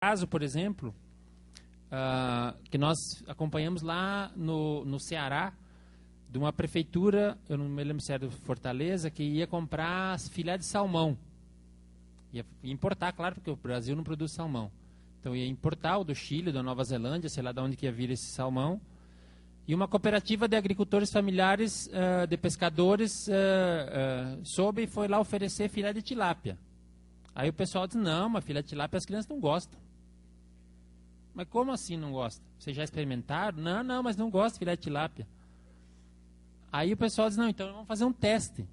caso, por exemplo, que nós acompanhamos lá no Ceará, de uma prefeitura, eu não me lembro se era de Fortaleza, que ia comprar filé de salmão. Ia importar, claro, porque o Brasil não produz salmão. Então ia importar o do Chile, da Nova Zelândia, sei lá de onde que ia vir esse salmão. E uma cooperativa de agricultores familiares, de pescadores, soube e foi lá oferecer filé de tilápia. Aí o pessoal diz, não, mas filé de tilápia as crianças não gostam. Mas como assim não gostam? Vocês já experimentaram? Não, mas não gosto de filé de tilápia. Aí o pessoal diz, não, então vamos fazer um teste.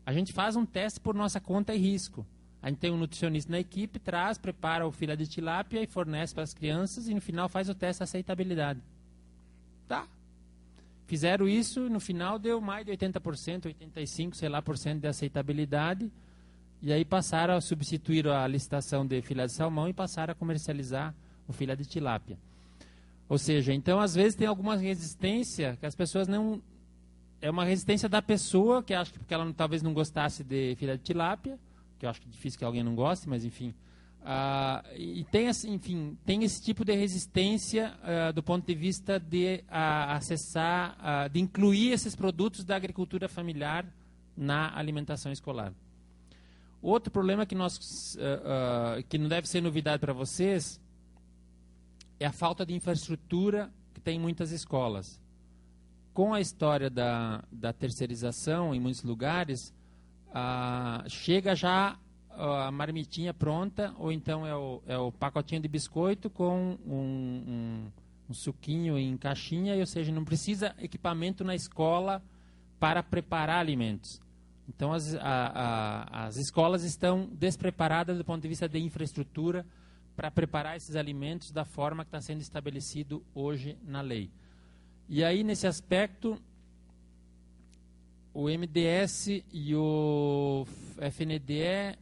A gente faz um teste por nossa conta e risco. A gente tem um nutricionista na equipe, prepara o filé de tilápia e fornece para as crianças e no final faz o teste de aceitabilidade. Tá. Fizeram isso e no final deu mais de 80%, 85%, sei lá, por cento de aceitabilidade. E aí passaram a substituir a licitação de filé de salmão e passaram a comercializar o filé de tilápia. Ou seja, então às vezes tem alguma resistência que as pessoas não... É uma resistência da pessoa, que acha que porque ela talvez não gostasse de filé de tilápia, que eu acho que é difícil que alguém não goste, mas enfim. E tem, enfim, tem esse tipo de resistência do ponto de vista de acessar, de incluir esses produtos da agricultura familiar na alimentação escolar. Outro problema que que não deve ser novidade para vocês é a falta de infraestrutura que tem em muitas escolas. Com a história da terceirização em muitos lugares, chega já a marmitinha pronta, ou então é o pacotinho de biscoito com um suquinho em caixinha, ou seja, não precisa equipamento na escola para preparar alimentos. Então as escolas estão despreparadas do ponto de vista de infraestrutura para preparar esses alimentos da forma que está sendo estabelecido hoje na lei. E aí, nesse aspecto, o MDS e o FNDE,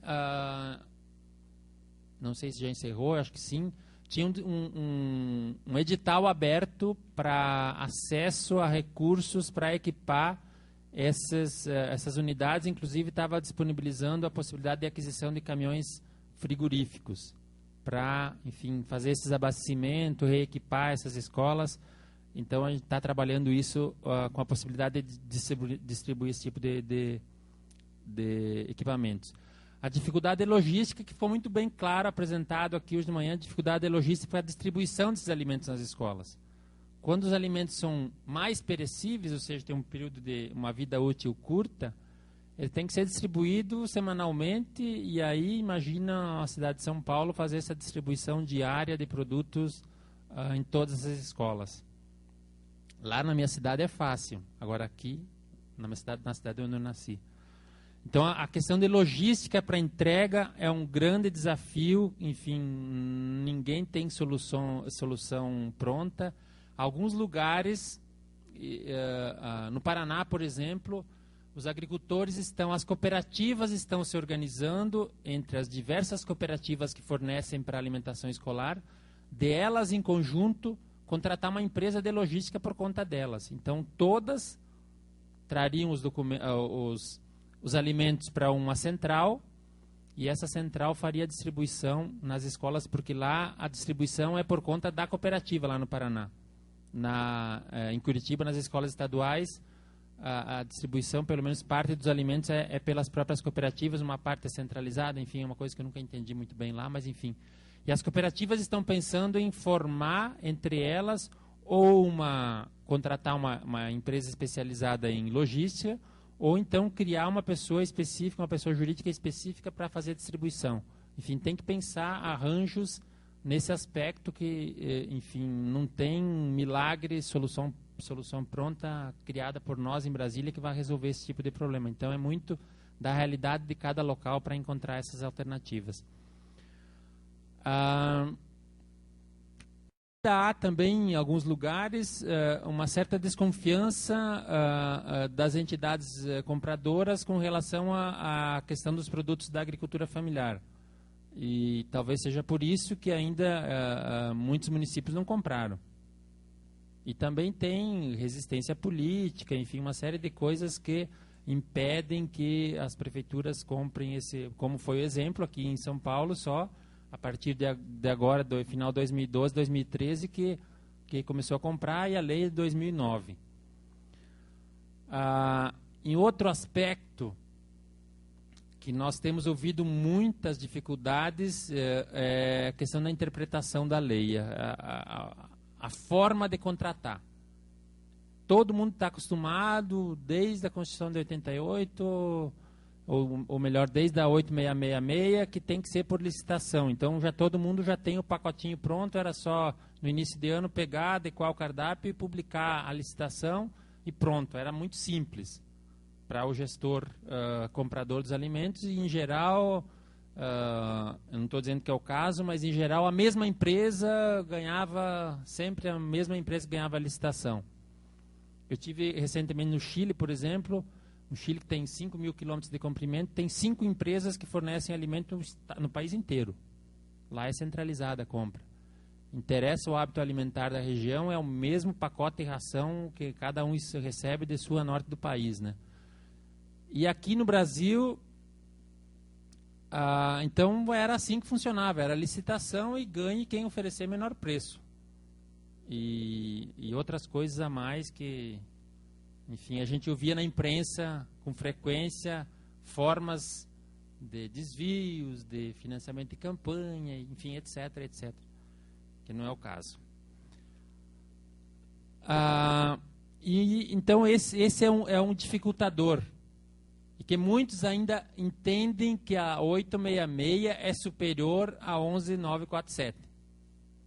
não sei se já encerrou, acho que sim, tinham um edital aberto para acesso a recursos para equipar essas unidades, inclusive estava disponibilizando a possibilidade de aquisição de caminhões frigoríficos para, enfim, fazer esses abastecimentos, reequipar essas escolas. Então, a gente está trabalhando isso com a possibilidade de distribuir esse tipo de equipamentos. A dificuldade logística, que foi muito bem claro apresentado aqui hoje de manhã, a dificuldade logística para a distribuição desses alimentos nas escolas. Quando os alimentos são mais perecíveis, ou seja, tem um período de uma vida útil curta, ele tem que ser distribuído semanalmente, e aí imagina a cidade de São Paulo fazer essa distribuição diária de produtos em todas as escolas. Lá na minha cidade é fácil, agora aqui, na cidade onde eu nasci. Então, a questão de logística para entrega é um grande desafio, enfim, ninguém tem solução pronta. Alguns lugares, no Paraná, por exemplo, os agricultores as cooperativas estão se organizando entre as diversas cooperativas que fornecem para a alimentação escolar, delas em conjunto, contratar uma empresa de logística por conta delas. Então, todas trariam os alimentos para uma central e essa central faria a distribuição nas escolas, porque lá a distribuição é por conta da cooperativa lá no Paraná. Em Curitiba, nas escolas estaduais, a distribuição, pelo menos parte dos alimentos, é pelas próprias cooperativas, uma parte é centralizada, enfim, é uma coisa que eu nunca entendi muito bem lá, mas enfim. E as cooperativas estão pensando em formar entre elas ou contratar uma empresa especializada em logística, ou então criar uma pessoa específica, uma pessoa jurídica específica para fazer a distribuição. Enfim, tem que pensar arranjos nesse aspecto que, enfim, não tem milagre, solução pronta criada por nós em Brasília que vai resolver esse tipo de problema. Então, é muito da realidade de cada local para encontrar essas alternativas. Há também, em alguns lugares, uma certa desconfiança das entidades compradoras com relação à questão dos produtos da agricultura familiar. E talvez seja por isso que ainda muitos municípios não compraram. E também tem resistência política, enfim, uma série de coisas que impedem que as prefeituras comprem como foi o exemplo aqui em São Paulo, só a partir de agora, do final de 2012, 2013, que começou a comprar, e a lei de 2009. Em outro aspecto, que nós temos ouvido muitas dificuldades, é a questão da interpretação da lei, a forma de contratar. Todo mundo está acostumado, desde a Constituição de 88, ou melhor, desde a 8666, que tem que ser por licitação. Então, todo mundo já tem o pacotinho pronto, era só, no início de ano, pegar, adequar o cardápio e publicar a licitação, e pronto. Era muito simples para o gestor comprador dos alimentos, e, em geral, eu não estou dizendo que é o caso, mas, em geral, a mesma empresa ganhava, sempre a mesma empresa ganhava a licitação. Eu tive recentemente no Chile, por exemplo, no Chile, que tem 5.000 quilômetros de comprimento, tem 5 empresas que fornecem alimento no país inteiro. Lá é centralizada a compra. Interessa o hábito alimentar da região, é o mesmo pacote de ração que cada um recebe de sul a norte do país, né? E aqui no Brasil, então era assim que funcionava, era licitação e ganhe quem oferecer menor preço. E outras coisas a mais que, enfim, a gente ouvia na imprensa com frequência, formas de desvios, de financiamento de campanha, enfim, etc, etc, que não é o caso. Então esse é um dificultador, e que muitos ainda entendem que a 866 é superior a 11947.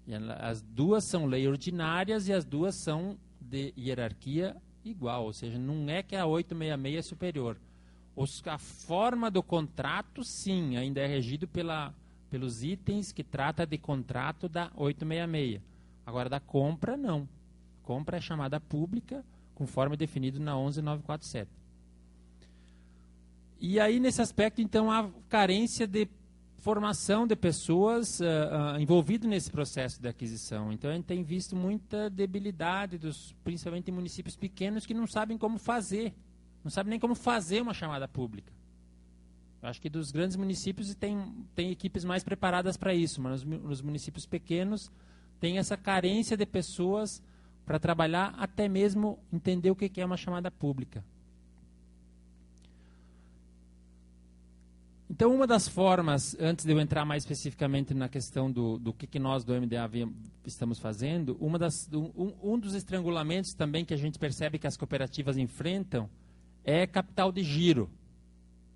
E as duas são leis ordinárias e as duas são de hierarquia igual, ou seja, não é que a 866 é superior. A forma do contrato, sim, ainda é regido pelos itens que trata de contrato da 866. Agora, da compra, não. A compra é chamada pública, conforme definido na 11947. E aí, nesse aspecto, então, há carência de formação de pessoas envolvidas nesse processo de aquisição. Então, a gente tem visto muita debilidade, principalmente em municípios pequenos, que não sabem como fazer. Não sabem nem como fazer uma chamada pública. Eu acho que dos grandes municípios tem equipes mais preparadas para isso, mas nos municípios pequenos tem essa carência de pessoas para trabalhar, até mesmo entender o que é uma chamada pública. Então, uma das formas, antes de eu entrar mais especificamente na questão do que nós do MDA estamos fazendo, um dos estrangulamentos também que a gente percebe que as cooperativas enfrentam é capital de giro.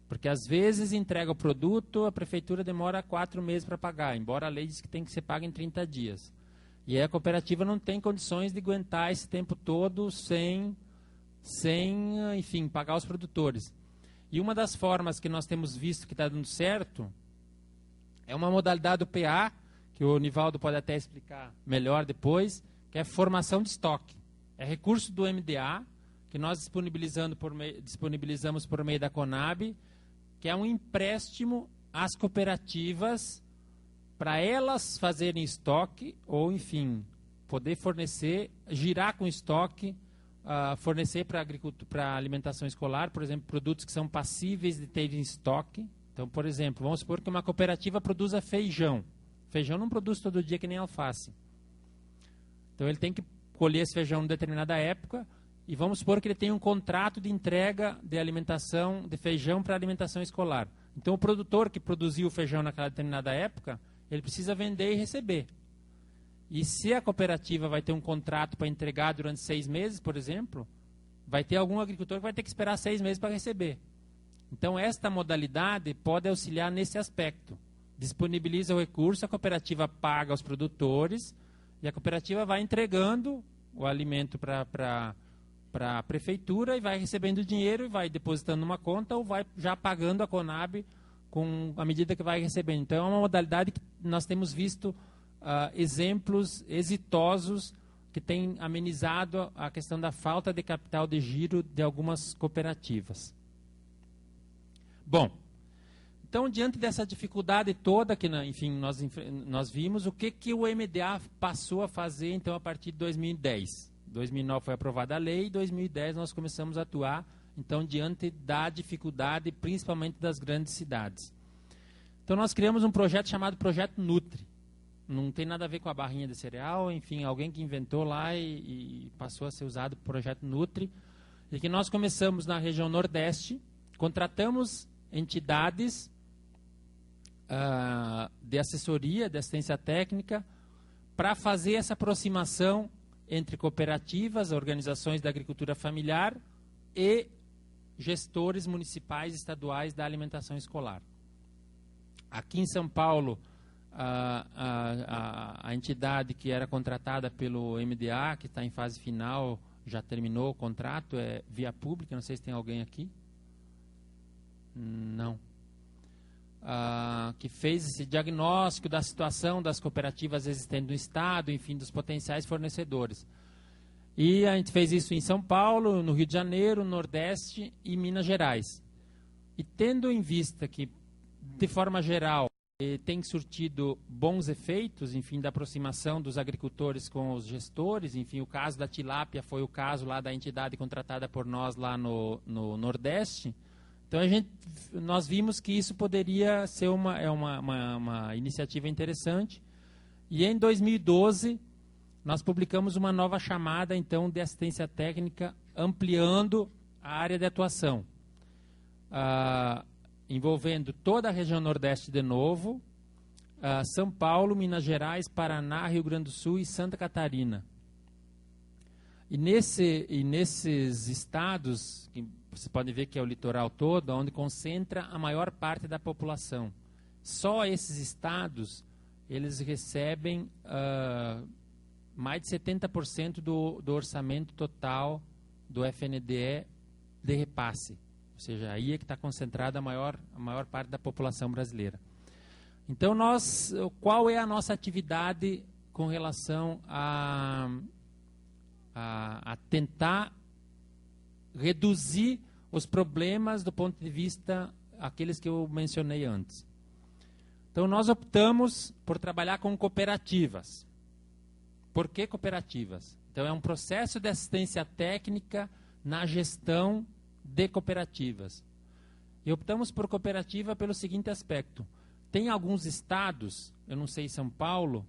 Porque às vezes entrega o produto, a prefeitura demora 4 meses para pagar, embora a lei diz que tem que ser paga em 30 dias. E aí a cooperativa não tem condições de aguentar esse tempo todo sem enfim, pagar os produtores. E uma das formas que nós temos visto que está dando certo é uma modalidade do PA, que o Nivaldo pode até explicar melhor depois, que é formação de estoque. É recurso do MDA, que nós disponibilizamos por meio da Conab, que é um empréstimo às cooperativas para elas fazerem estoque, ou, enfim, poder fornecer, girar com estoque, fornecer para alimentação escolar, por exemplo, produtos que são passíveis de ter em estoque. Então, por exemplo, vamos supor que uma cooperativa produza feijão. Feijão não produz todo dia que nem alface. Então, ele tem que colher esse feijão em determinada época, e vamos supor que ele tem um contrato de entrega de alimentação, de feijão para alimentação escolar. Então, o produtor que produziu o feijão naquela determinada época, ele precisa vender e receber. E se a cooperativa vai ter um contrato para entregar durante 6 meses, por exemplo, vai ter algum agricultor que vai ter que esperar 6 meses para receber. Então, esta modalidade pode auxiliar nesse aspecto. Disponibiliza o recurso, a cooperativa paga aos produtores e a cooperativa vai entregando o alimento para a prefeitura e vai recebendo dinheiro e vai depositando numa conta ou vai já pagando a Conab à medida que vai recebendo. Então, é uma modalidade que nós temos visto exemplos exitosos que têm amenizado a questão da falta de capital de giro de algumas cooperativas. Bom, então, diante dessa dificuldade toda que, enfim, nós vimos, o que o MDA passou a fazer, então, a partir de 2010. 2009 foi aprovada a lei, em 2010 nós começamos a atuar, então, diante da dificuldade, principalmente das grandes cidades. Então nós criamos um projeto chamado Projeto Nutri. Não tem nada a ver com a barrinha de cereal, enfim, alguém que inventou lá e passou a ser usado para o Projeto Nutri. E que nós começamos na região Nordeste, contratamos entidades de assessoria, de assistência técnica, para fazer essa aproximação entre cooperativas, organizações da agricultura familiar e gestores municipais e estaduais da alimentação escolar. Aqui em São Paulo, a entidade que era contratada pelo MDA, que está em fase final, já terminou o contrato, é Via Pública, não sei se tem alguém aqui. Não. Que fez esse diagnóstico da situação das cooperativas existentes no Estado, enfim, dos potenciais fornecedores. E a gente fez isso em São Paulo, no Rio de Janeiro, no Nordeste e Minas Gerais. E tendo em vista que, de forma geral, tem surtido bons efeitos, enfim, da aproximação dos agricultores com os gestores, enfim, o caso da tilápia foi o caso lá da entidade contratada por nós lá no Nordeste. Então nós vimos que isso poderia ser uma iniciativa interessante. E em 2012 nós publicamos uma nova chamada então de assistência técnica ampliando a área de atuação, envolvendo toda a região Nordeste de novo, São Paulo, Minas Gerais, Paraná, Rio Grande do Sul e Santa Catarina. E nesses estados, que você pode ver que é o litoral todo, onde concentra a maior parte da população. Só esses estados, eles recebem mais de 70% do orçamento total do FNDE de repasse. Ou seja, aí é que está concentrada a maior parte da população brasileira. Então, qual é a nossa atividade com relação a tentar reduzir os problemas do ponto de vista aqueles que eu mencionei antes? Então, nós optamos por trabalhar com cooperativas. Por que cooperativas? Então, é um processo de assistência técnica na gestão de cooperativas. E optamos por cooperativa pelo seguinte aspecto. Tem alguns estados, eu não sei São Paulo,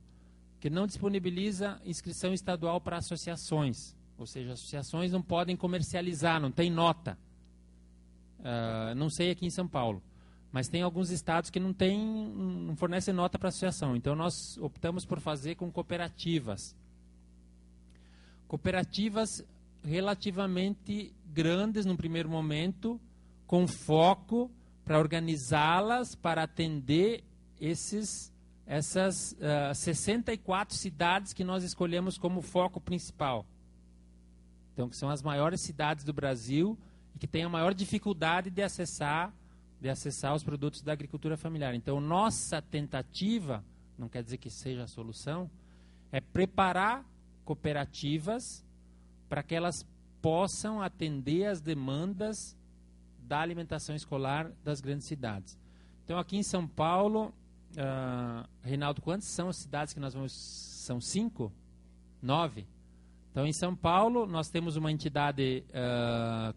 que não disponibiliza inscrição estadual para associações. Ou seja, associações não podem comercializar, não tem nota. Não sei aqui em São Paulo. Mas tem alguns estados que não fornecem nota para associação. Então, nós optamos por fazer com cooperativas. Cooperativas relativamente grandes no primeiro momento, com foco para organizá-las, para atender essas 64 cidades que nós escolhemos como foco principal. Então, que são as maiores cidades do Brasil e que têm a maior dificuldade de acessar os produtos da agricultura familiar. Então, nossa tentativa, não quer dizer que seja a solução, é preparar cooperativas para que elas possam atender as demandas da alimentação escolar das grandes cidades. Então, aqui em São Paulo, Reinaldo, quantas são as cidades que nós vamos... São 5? 9? Então, em São Paulo, nós temos uma entidade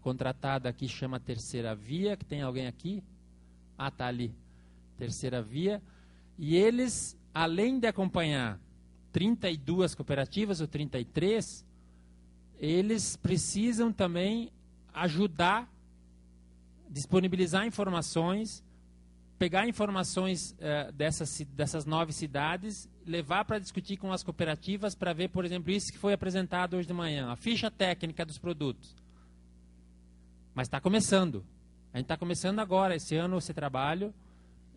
contratada aqui, chama Terceira Via, que tem alguém aqui? Está ali. Terceira Via. E eles, além de acompanhar 32 cooperativas, ou 33, eles precisam também ajudar, disponibilizar informações, pegar informações dessas 9 cidades, levar para discutir com as cooperativas para ver, por exemplo, isso que foi apresentado hoje de manhã, a ficha técnica dos produtos. Mas está começando. A gente está começando agora, esse ano, esse trabalho,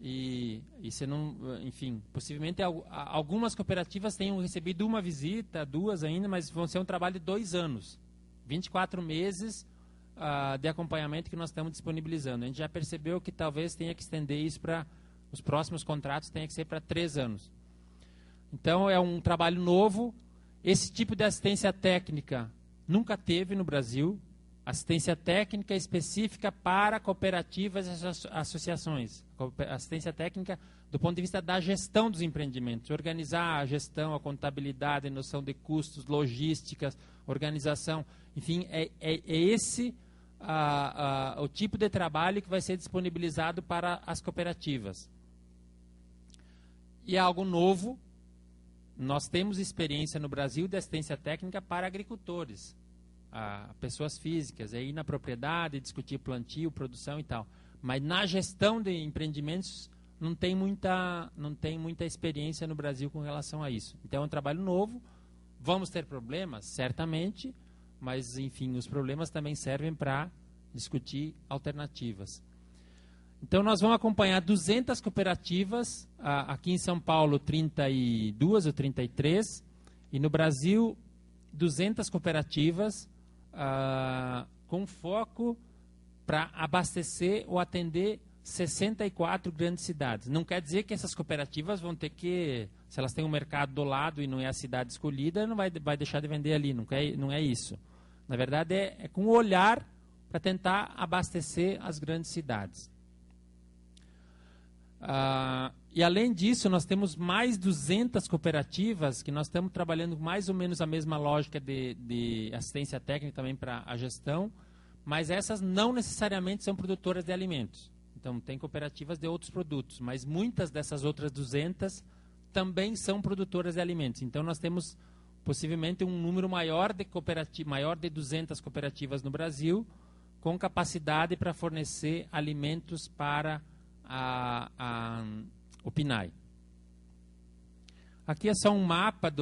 e você não, enfim, possivelmente algumas cooperativas tenham recebido uma visita, 2 ainda, mas vão ser um trabalho de 2 anos, 24 meses de acompanhamento que nós estamos disponibilizando. A gente já percebeu que talvez tenha que estender isso para os próximos contratos, tenha que ser para 3 anos. Então, é um trabalho novo. Esse tipo de assistência técnica nunca teve no Brasil. Assistência técnica específica para cooperativas e associações. Assistência técnica do ponto de vista da gestão dos empreendimentos. Organizar a gestão, a contabilidade, a noção de custos, logísticas, organização. Enfim, é esse o tipo de trabalho que vai ser disponibilizado para as cooperativas. E é algo novo. Nós temos experiência no Brasil de assistência técnica para agricultores, pessoas físicas, ir na propriedade, discutir plantio, produção e tal. Mas na gestão de empreendimentos não tem muita experiência no Brasil com relação a isso. Então é um trabalho novo. Vamos ter problemas? Certamente, mas enfim, os problemas também servem para discutir alternativas. Então nós vamos acompanhar 200 cooperativas, aqui em São Paulo 32 ou 33, e no Brasil 200 cooperativas com foco para abastecer ou atender 64 grandes cidades. Não quer dizer que essas cooperativas vão ter que, se elas têm um mercado do lado e não é a cidade escolhida, não vai deixar de vender ali, não é isso. Na verdade é com o olhar para tentar abastecer as grandes cidades. E além disso, nós temos mais 200 cooperativas que nós estamos trabalhando mais ou menos a mesma lógica de assistência técnica também para a gestão, mas essas não necessariamente são produtoras de alimentos. Então, tem cooperativas de outros produtos, mas muitas dessas outras 200 também são produtoras de alimentos. Então, nós temos possivelmente um número maior de 200 cooperativas no Brasil, com capacidade para fornecer alimentos para o PNAE. Aqui é só um mapa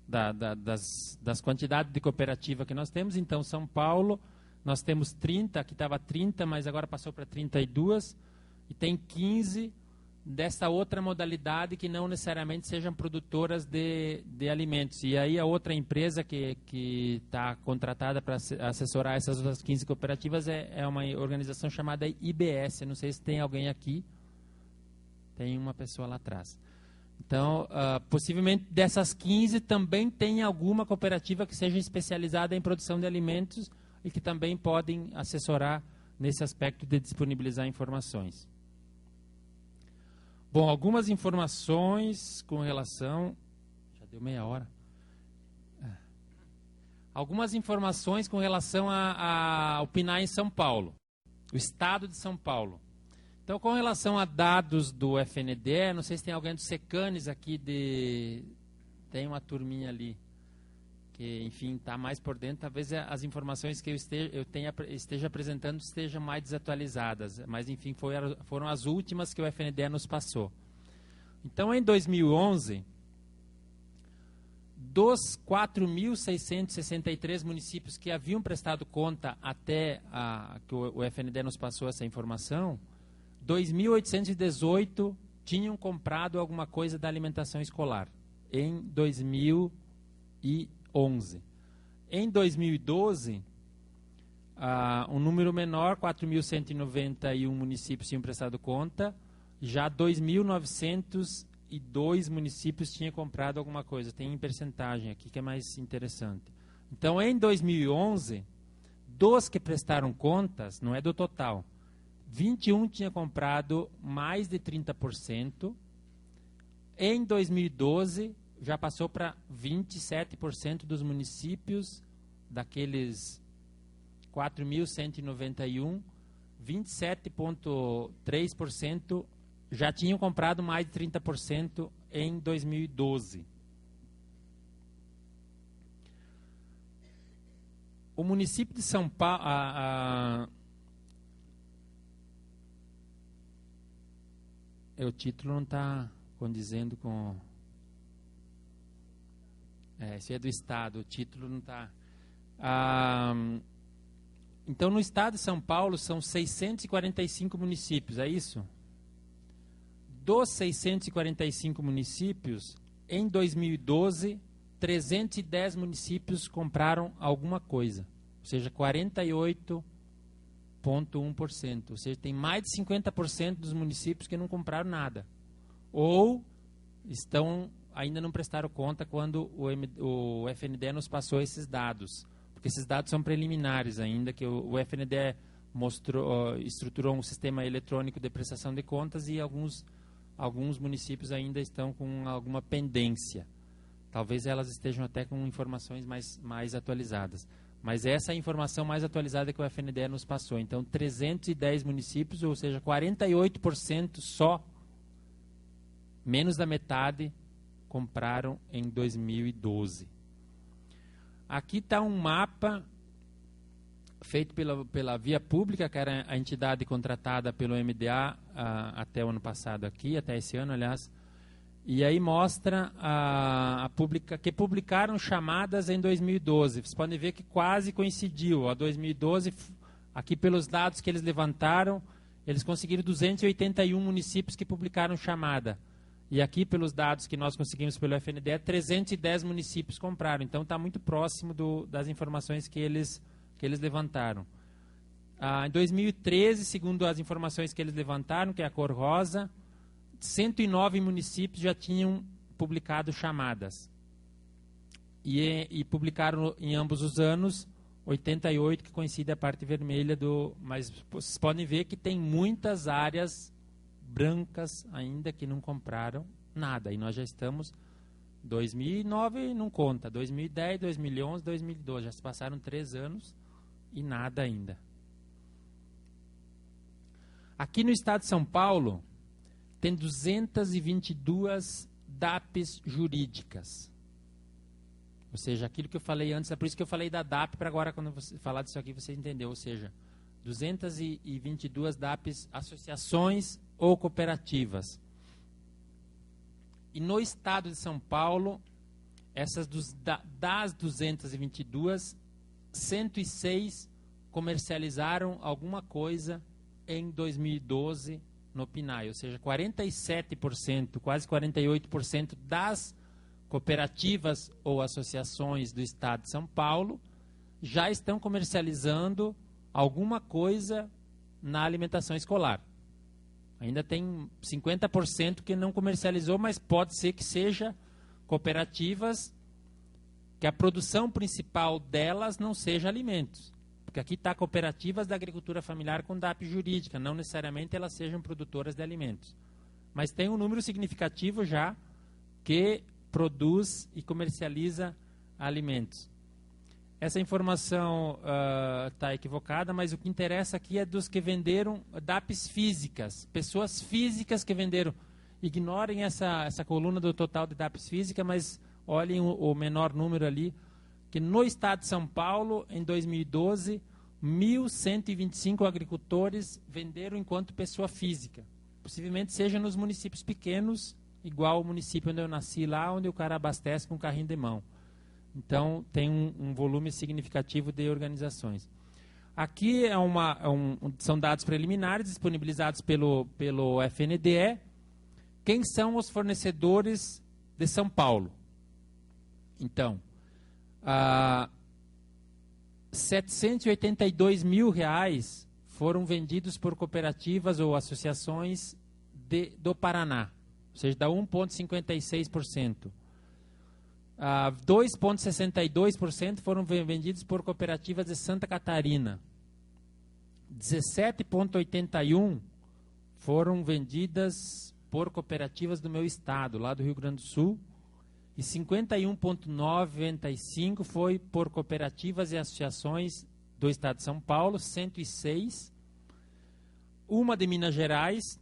das quantidades de cooperativa que nós temos. Então, São Paulo, nós temos 30, aqui estava 30, mas agora passou para 32, e tem 15 dessa outra modalidade que não necessariamente sejam produtoras de alimentos. E aí a outra empresa que está contratada para assessorar essas outras 15 cooperativas é uma organização chamada IBS. Não sei se tem alguém aqui. Tem uma pessoa lá atrás. Então, possivelmente dessas 15 também tem alguma cooperativa que seja especializada em produção de alimentos e que também podem assessorar nesse aspecto de disponibilizar informações. Bom, algumas informações com relação... Já deu meia hora. Algumas informações com relação ao PNAE em São Paulo, o estado de São Paulo. Então, com relação a dados do FNDE, não sei se tem alguém do Secanes aqui, tem uma turminha ali, que, enfim, está mais por dentro. Talvez as informações que eu esteja apresentando estejam mais desatualizadas, mas, enfim, foram as últimas que o FNDE nos passou. Então, em 2011, dos 4.663 municípios que haviam prestado conta até que o FNDE nos passou essa informação, 2.818 tinham comprado alguma coisa da alimentação escolar em 2011. Em 2012, um número menor, 4.191 municípios tinham prestado conta, já 2.902 municípios tinham comprado alguma coisa. Tem em percentagem aqui que é mais interessante. Então, em 2011, dos que prestaram contas, não é do total, 21 tinha comprado mais de 30%. Em 2012, já passou para 27% dos municípios, daqueles 4.191, 27,3% já tinham comprado mais de 30% em 2012. O município de São Paulo... O título não está condizendo com... esse é do Estado, o título não está... Então, no Estado de São Paulo, são 645 municípios, é isso? Dos 645 municípios, em 2012, 310 municípios compraram alguma coisa, ou seja, 48,1%. Ou seja, tem mais de 50% dos municípios que não compraram nada. Ou ainda não prestaram conta quando o FNDE nos passou esses dados. Porque esses dados são preliminares ainda, que o FNDE estruturou um sistema eletrônico de prestação de contas e alguns municípios ainda estão com alguma pendência. Talvez elas estejam até com informações mais atualizadas. Mas essa é a informação mais atualizada que o FNDE nos passou. Então, 310 municípios, ou seja, 48% só, Menos da metade compraram em 2012. Aqui está um mapa feito pela Via Pública, que era a entidade contratada pelo MDA até o ano passado aqui, até esse ano, aliás. E aí mostra que publicaram chamadas em 2012. Vocês podem ver que quase coincidiu. A 2012, aqui pelos dados que eles levantaram, eles conseguiram 281 municípios que publicaram chamada. E aqui, pelos dados que nós conseguimos pelo FNDE, 310 municípios compraram. Então, está muito próximo das informações que eles levantaram. Em 2013, segundo as informações que eles levantaram, que é a cor rosa, 109 municípios já tinham publicado chamadas. E publicaram em ambos os anos 88, que coincide a parte vermelha do... Mas vocês podem ver que tem muitas áreas brancas ainda que não compraram nada. E nós já estamos... 2009 não conta. 2010, 2011, 2012. Já se passaram 3 anos e nada ainda. Aqui no estado de São Paulo, tem 222 DAPs jurídicas. Ou seja, aquilo que eu falei antes, é por isso que eu falei da DAP, para agora, quando você falar disso aqui, você entendeu. Ou seja, 222 DAPs, associações ou cooperativas. E no estado de São Paulo, das 222, 106 comercializaram alguma coisa em 2012 no PNAE, ou seja, 47%, quase 48% das cooperativas ou associações do estado de São Paulo já estão comercializando alguma coisa na alimentação escolar. Ainda tem 50% que não comercializou, mas pode ser que seja cooperativas que a produção principal delas não seja alimentos. Porque aqui está cooperativas da agricultura familiar com DAP jurídica, não necessariamente elas sejam produtoras de alimentos. Mas tem um número significativo já que produz e comercializa alimentos. Essa informação está equivocada, mas o que interessa aqui é dos que venderam DAPs físicas, pessoas físicas que venderam. Ignorem essa coluna do total de DAPs físicas, mas olhem o menor número ali, que no estado de São Paulo, em 2012, 1.125 agricultores venderam enquanto pessoa física. Possivelmente seja nos municípios pequenos, igual o município onde eu nasci, lá onde o cara abastece com um carrinho de mão. Então, tem um volume significativo de organizações. Aqui são dados preliminares disponibilizados pelo FNDE. Quem são os fornecedores de São Paulo? Então, R$782 mil foram vendidos por cooperativas ou associações do Paraná, ou seja, dá 1,56%. 2,62% foram vendidos por cooperativas de Santa Catarina. 17,81% foram vendidas por cooperativas do meu estado, lá do Rio Grande do Sul. E 51,95% foi por cooperativas e associações do estado de São Paulo, 106. Uma de Minas Gerais.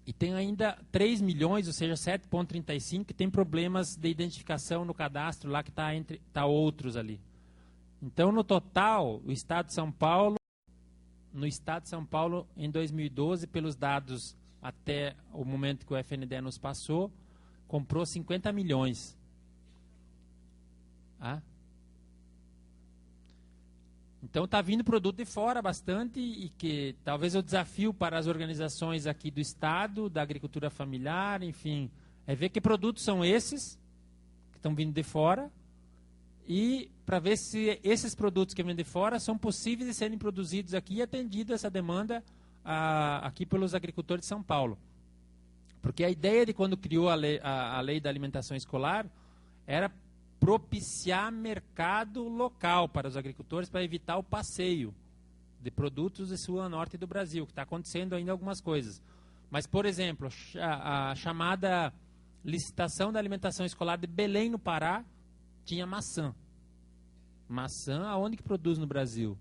E tem ainda 3 milhões, ou seja, 7,35, que tem problemas de identificação no cadastro, lá que está outros ali. Então, no total, no estado de São Paulo, em 2012, pelos dados até o momento que o FNDE nos passou, comprou 50 milhões. Então está vindo produto de fora bastante e que talvez o desafio para as organizações aqui do estado, da agricultura familiar, enfim, é ver que produtos são esses que estão vindo de fora e para ver se esses produtos que vêm de fora são possíveis de serem produzidos aqui e atendido essa demanda aqui pelos agricultores de São Paulo. Porque a ideia de quando criou a lei da alimentação escolar era propiciar mercado local para os agricultores para evitar o passeio de produtos de sul a norte do Brasil, que está acontecendo ainda algumas coisas. Mas, por exemplo, a chamada licitação da alimentação escolar de Belém, no Pará, tinha maçã. Maçã, aonde que produz no Brasil?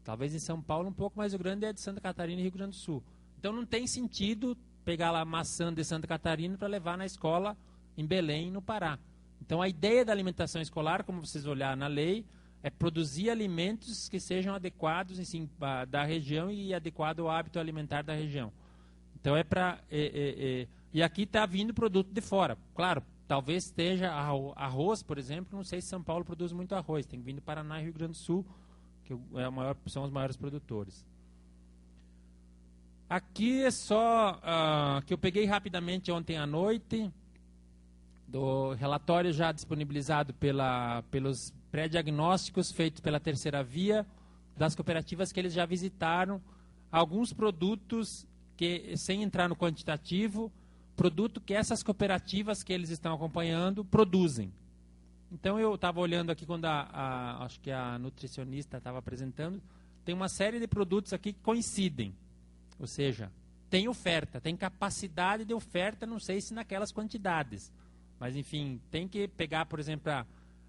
Talvez em São Paulo um pouco mais grande é de Santa Catarina e Rio Grande do Sul. Então não tem sentido pegar lá maçã de Santa Catarina para levar na escola em Belém, no Pará. Então, a ideia da alimentação escolar, como vocês olharem na lei, é produzir alimentos que sejam adequados assim, da região e adequado ao hábito alimentar da região. Então, e aqui está vindo produto de fora. Claro, talvez esteja arroz, por exemplo, não sei se São Paulo produz muito arroz, tem vindo do Paraná e Rio Grande do Sul, que são os maiores produtores. Aqui é só que eu peguei rapidamente ontem à noite, do relatório já disponibilizado pelos pré-diagnósticos feitos pela Terceira Via, das cooperativas que eles já visitaram, alguns produtos que, sem entrar no quantitativo, produto que essas cooperativas que eles estão acompanhando produzem. Então eu estava olhando aqui quando acho que a nutricionista estava apresentando, tem uma série de produtos aqui que coincidem. Ou seja, tem oferta, tem capacidade de oferta, não sei se naquelas quantidades. Mas, enfim, tem que pegar, por exemplo,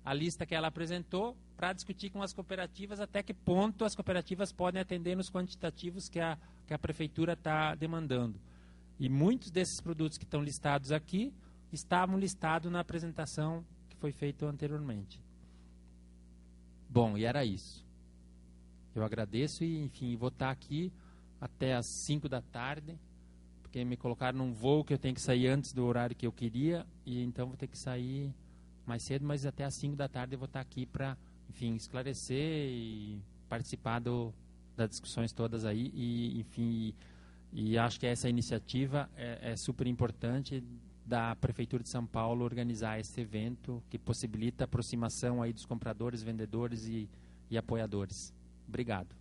a lista que ela apresentou para discutir com as cooperativas até que ponto as cooperativas podem atender nos quantitativos que a prefeitura está demandando. E muitos desses produtos que estão listados aqui estavam listados na apresentação que foi feita anteriormente. Bom, e era isso. Eu agradeço e, enfim, vou estar aqui até às 5 da tarde, porque me colocaram num voo que eu tenho que sair antes do horário que eu queria, e então vou ter que sair mais cedo, mas até às 5 da tarde eu vou estar aqui para, enfim, esclarecer e participar das discussões todas aí, e, enfim, e acho que essa iniciativa é super importante da Prefeitura de São Paulo organizar esse evento que possibilita a aproximação aí dos compradores, vendedores e apoiadores. Obrigado.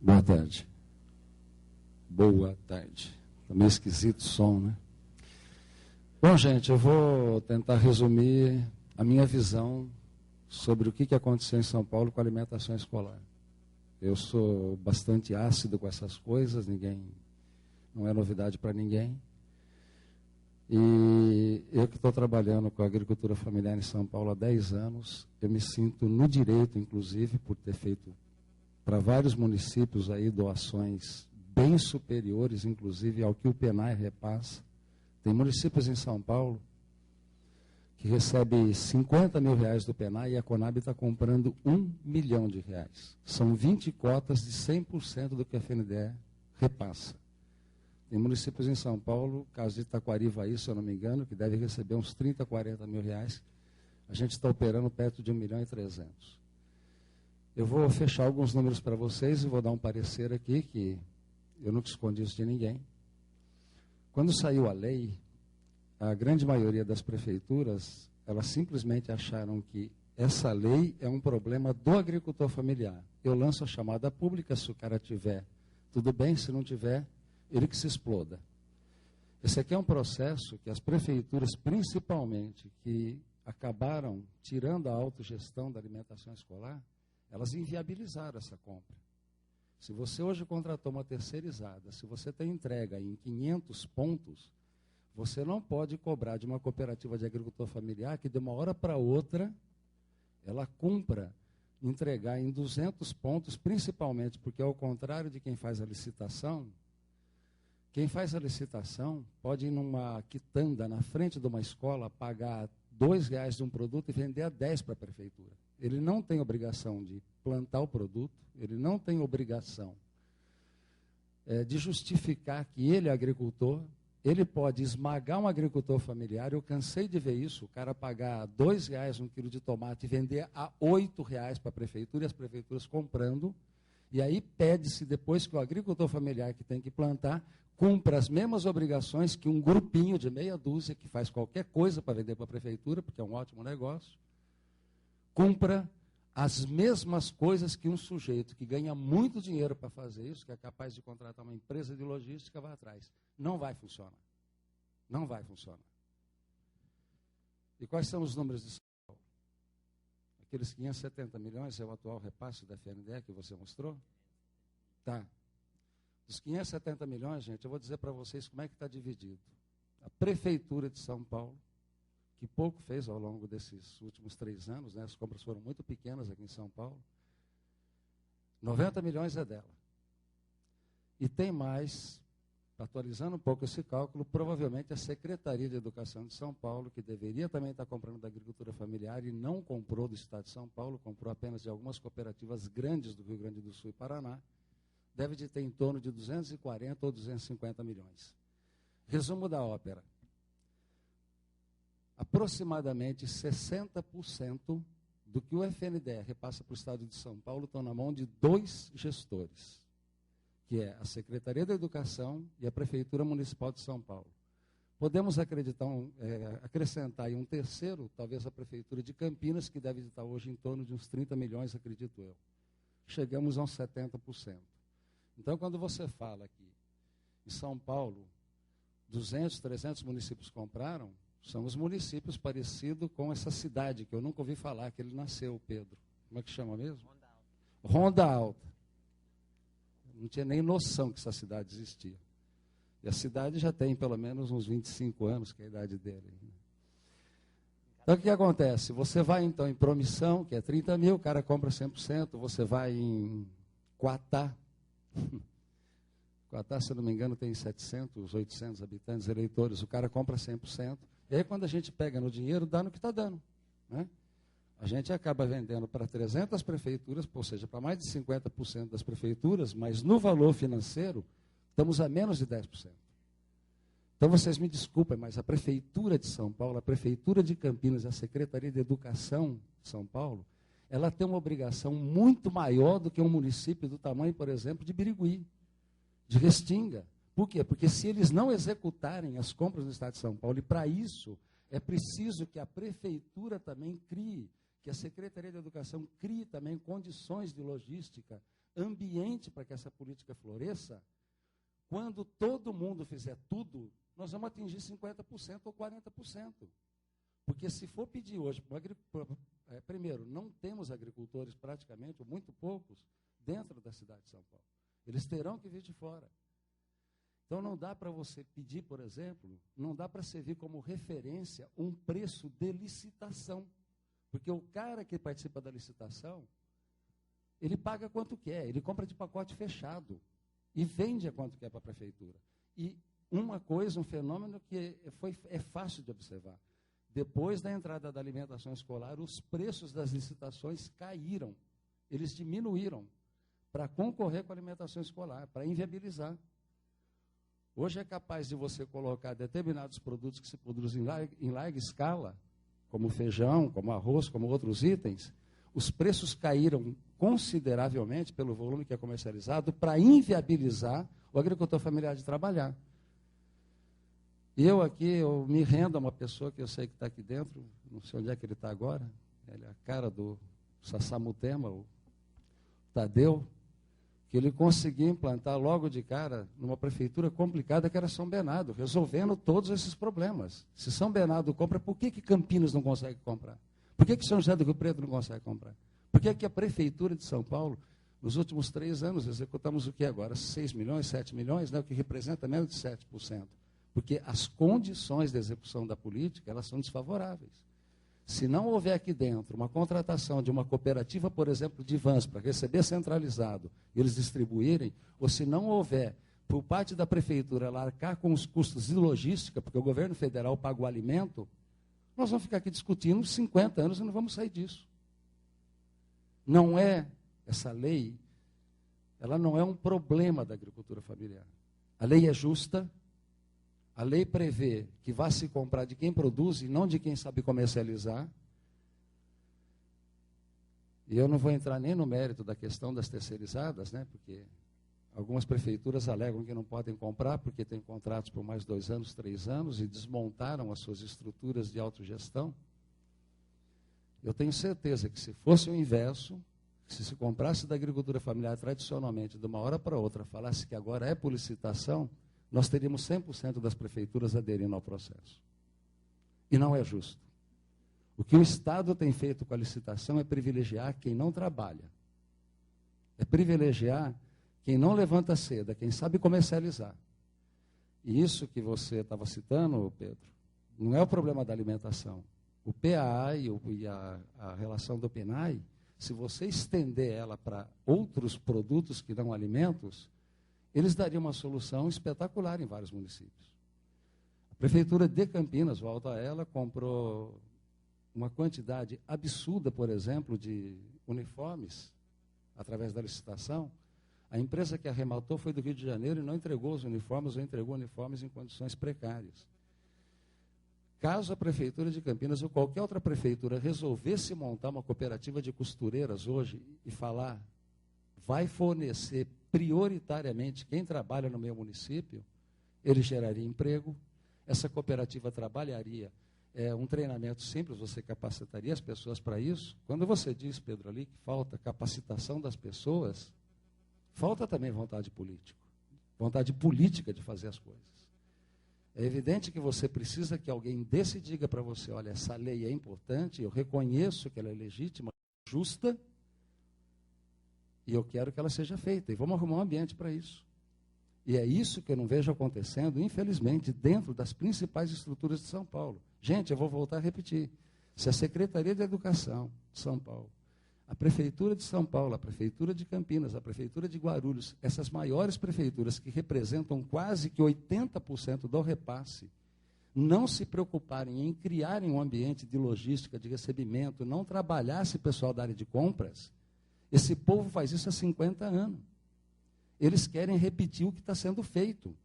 Boa tarde. Boa tarde. Está meio esquisito o som, né? Bom, gente, eu vou tentar resumir a minha visão sobre o que aconteceu em São Paulo com a alimentação escolar. Eu sou bastante ácido com essas coisas, não é novidade para ninguém. E eu que estou trabalhando com a agricultura familiar em São Paulo há 10 anos, eu me sinto no direito, inclusive, por ter feito para vários municípios aí doações bem superiores, inclusive, ao que o PENAI repassa. Tem municípios em São Paulo que recebe 50 mil reais do PENAI e a Conab está comprando 1 milhão de reais. São 20 cotas de 100% do que a FNDE repassa. Tem municípios em São Paulo, caso de Itaquarivaí, se eu não me engano, que deve receber uns 30, 40 mil reais. A gente está operando perto de 1 milhão e 300. Eu vou fechar alguns números para vocês e vou dar um parecer aqui, que eu nunca escondi isso de ninguém. Quando saiu a lei, a grande maioria das prefeituras, elas simplesmente acharam que essa lei é um problema do agricultor familiar. Eu lanço a chamada pública, se o cara tiver, tudo bem, se não tiver, ele que se exploda. Esse aqui é um processo que as prefeituras, principalmente, que acabaram tirando a autogestão da alimentação escolar, elas inviabilizaram essa compra. Se você hoje contratou uma terceirizada, se você tem entrega em 500 pontos, você não pode cobrar de uma cooperativa de agricultor familiar que de uma hora para outra ela cumpra entregar em 200 pontos, principalmente porque, ao contrário de quem faz a licitação pode ir numa quitanda na frente de uma escola, pagar R$2 de um produto e vender a 10 para a prefeitura. Ele não tem obrigação de plantar o produto, ele não tem obrigação de justificar que ele é agricultor, ele pode esmagar um agricultor familiar. Eu cansei de ver isso, o cara pagar R$2 um quilo de tomate e vender a R$8 para a prefeitura, e as prefeituras comprando, e aí pede-se depois que o agricultor familiar que tem que plantar cumpra as mesmas obrigações que um grupinho de meia dúzia que faz qualquer coisa para vender para a prefeitura, porque é um ótimo negócio, cumpra as mesmas coisas que um sujeito que ganha muito dinheiro para fazer isso, que é capaz de contratar uma empresa de logística, vai atrás. Não vai funcionar. Não vai funcionar. E quais são os números de São Paulo? Aqueles 570 milhões é o atual repasse da FNDE que você mostrou? Tá. Dos 570 milhões, gente, eu vou dizer para vocês como é que está dividido. A Prefeitura de São Paulo, que pouco fez ao longo desses últimos 3 anos, né? As compras foram muito pequenas aqui em São Paulo, 90 milhões é dela. E tem mais, atualizando um pouco esse cálculo, provavelmente a Secretaria de Educação de São Paulo, que deveria também estar comprando da agricultura familiar e não comprou do Estado de São Paulo, comprou apenas de algumas cooperativas grandes do Rio Grande do Sul e Paraná, deve de ter em torno de 240 ou 250 milhões. Resumo da ópera. Aproximadamente 60% do que o FNDE repassa para o Estado de São Paulo estão na mão de 2 gestores, que é a Secretaria da Educação e a Prefeitura Municipal de São Paulo. Podemos acrescentar aí um terceiro, talvez a Prefeitura de Campinas, que deve estar hoje em torno de uns 30 milhões, acredito eu. Chegamos a uns 70%. Então, quando você fala que em São Paulo 200, 300 municípios compraram, são os municípios parecidos com essa cidade, que eu nunca ouvi falar, que ele nasceu, Pedro. Como é que chama mesmo? Ronda Alta. Ronda Alta. Não tinha nem noção que essa cidade existia. E a cidade já tem pelo menos uns 25 anos, que é a idade dele. Então, o que acontece? Você vai, então, em Promissão, que é 30 mil, o cara compra 100%. Você vai em Quatá. Quatá, se eu não me engano, tem 700, 800 habitantes, eleitores. O cara compra 100%. E aí, quando a gente pega no dinheiro, dá no que está dando, né? A gente acaba vendendo para 300 prefeituras, ou seja, para mais de 50% das prefeituras, mas no valor financeiro, estamos a menos de 10%. Então, vocês me desculpem, mas a Prefeitura de São Paulo, a Prefeitura de Campinas, a Secretaria de Educação de São Paulo, ela tem uma obrigação muito maior do que um município do tamanho, por exemplo, de Birigui, de Restinga. Por quê? Porque se eles não executarem as compras no Estado de São Paulo, e para isso é preciso que a Prefeitura também crie, que a Secretaria de Educação crie também condições de logística, ambiente para que essa política floresça, quando todo mundo fizer tudo, nós vamos atingir 50% ou 40%. Porque se for pedir hoje, primeiro, não temos agricultores praticamente, ou muito poucos, dentro da cidade de São Paulo. Eles terão que vir de fora. Então, não dá para você pedir, por exemplo, não dá para servir como referência um preço de licitação. Porque o cara que participa da licitação, ele paga quanto quer, ele compra de pacote fechado e vende a quanto quer para a prefeitura. E uma coisa, um fenômeno que é fácil de observar. Depois da entrada da alimentação escolar, os preços das licitações caíram, eles diminuíram para concorrer com a alimentação escolar, para inviabilizar. Hoje é capaz de você colocar determinados produtos que se produzem em larga escala, como feijão, como arroz, como outros itens, os preços caíram consideravelmente pelo volume que é comercializado para inviabilizar o agricultor familiar de trabalhar. E eu me rendo a uma pessoa que eu sei que está aqui dentro, não sei onde é que ele está agora, ele é a cara do Sassamutema, o Tadeu, que ele conseguiu implantar logo de cara numa prefeitura complicada que era São Bernardo, resolvendo todos esses problemas. Se São Bernardo compra, por que Campinas não consegue comprar? Por que São José do Rio Preto não consegue comprar? Por que a Prefeitura de São Paulo, nos últimos 3 anos, executamos o que agora? 6 milhões, 7 milhões, né, o que representa menos de 7%. Porque as condições de execução da política, elas são desfavoráveis. Se não houver aqui dentro uma contratação de uma cooperativa, por exemplo, de vans, para receber centralizado e eles distribuírem, ou se não houver, por parte da prefeitura, ela arcar com os custos de logística, porque o governo federal paga o alimento, nós vamos ficar aqui discutindo 50 anos e não vamos sair disso. Não é, essa lei, ela não é um problema da agricultura familiar. A lei é justa. A lei prevê que vá se comprar de quem produz e não de quem sabe comercializar. E eu não vou entrar nem no mérito da questão das terceirizadas, né, porque algumas prefeituras alegam que não podem comprar porque têm contratos por mais 2 anos, 3 anos e desmontaram as suas estruturas de autogestão. Eu tenho certeza que se fosse o inverso, se se comprasse da agricultura familiar tradicionalmente, de uma hora para outra, falasse que agora é por licitação, nós teríamos 100% das prefeituras aderindo ao processo. E não é justo. O que o Estado tem feito com a licitação é privilegiar quem não trabalha. É privilegiar Quem não levanta cedo é quem sabe comercializar. E isso que você estava citando, Pedro, não é o problema da alimentação. O PAA e a relação do PNAE, se você estender ela para outros produtos que não alimentos, eles dariam uma solução espetacular em vários municípios. A Prefeitura de Campinas, volto a ela, comprou uma quantidade absurda, por exemplo, de uniformes, através da licitação. A empresa que arrematou foi do Rio de Janeiro e não entregou os uniformes, ou entregou uniformes em condições precárias. Caso a Prefeitura de Campinas ou qualquer outra prefeitura resolvesse montar uma cooperativa de costureiras hoje e falar, vai fornecer prioritariamente quem trabalha no meu município, ele geraria emprego, essa cooperativa trabalharia um treinamento simples, você capacitaria as pessoas para isso. Quando você diz, Pedro, ali que falta capacitação das pessoas, falta também vontade política de fazer as coisas. É evidente que você precisa que alguém desse e diga para você, olha, essa lei é importante, eu reconheço que ela é legítima, justa, e eu quero que ela seja feita. E vamos arrumar um ambiente para isso. E é isso que eu não vejo acontecendo, infelizmente, dentro das principais estruturas de São Paulo. Gente, eu vou voltar a repetir. Se a Secretaria de Educação de São Paulo, a Prefeitura de São Paulo, a Prefeitura de Campinas, a Prefeitura de Guarulhos, essas maiores prefeituras que representam quase que 80% do repasse, não se preocuparem em criarem um ambiente de logística, de recebimento, não trabalhasse pessoal da área de compras, esse povo faz isso há 50 anos. Eles querem repetir o que está sendo feito.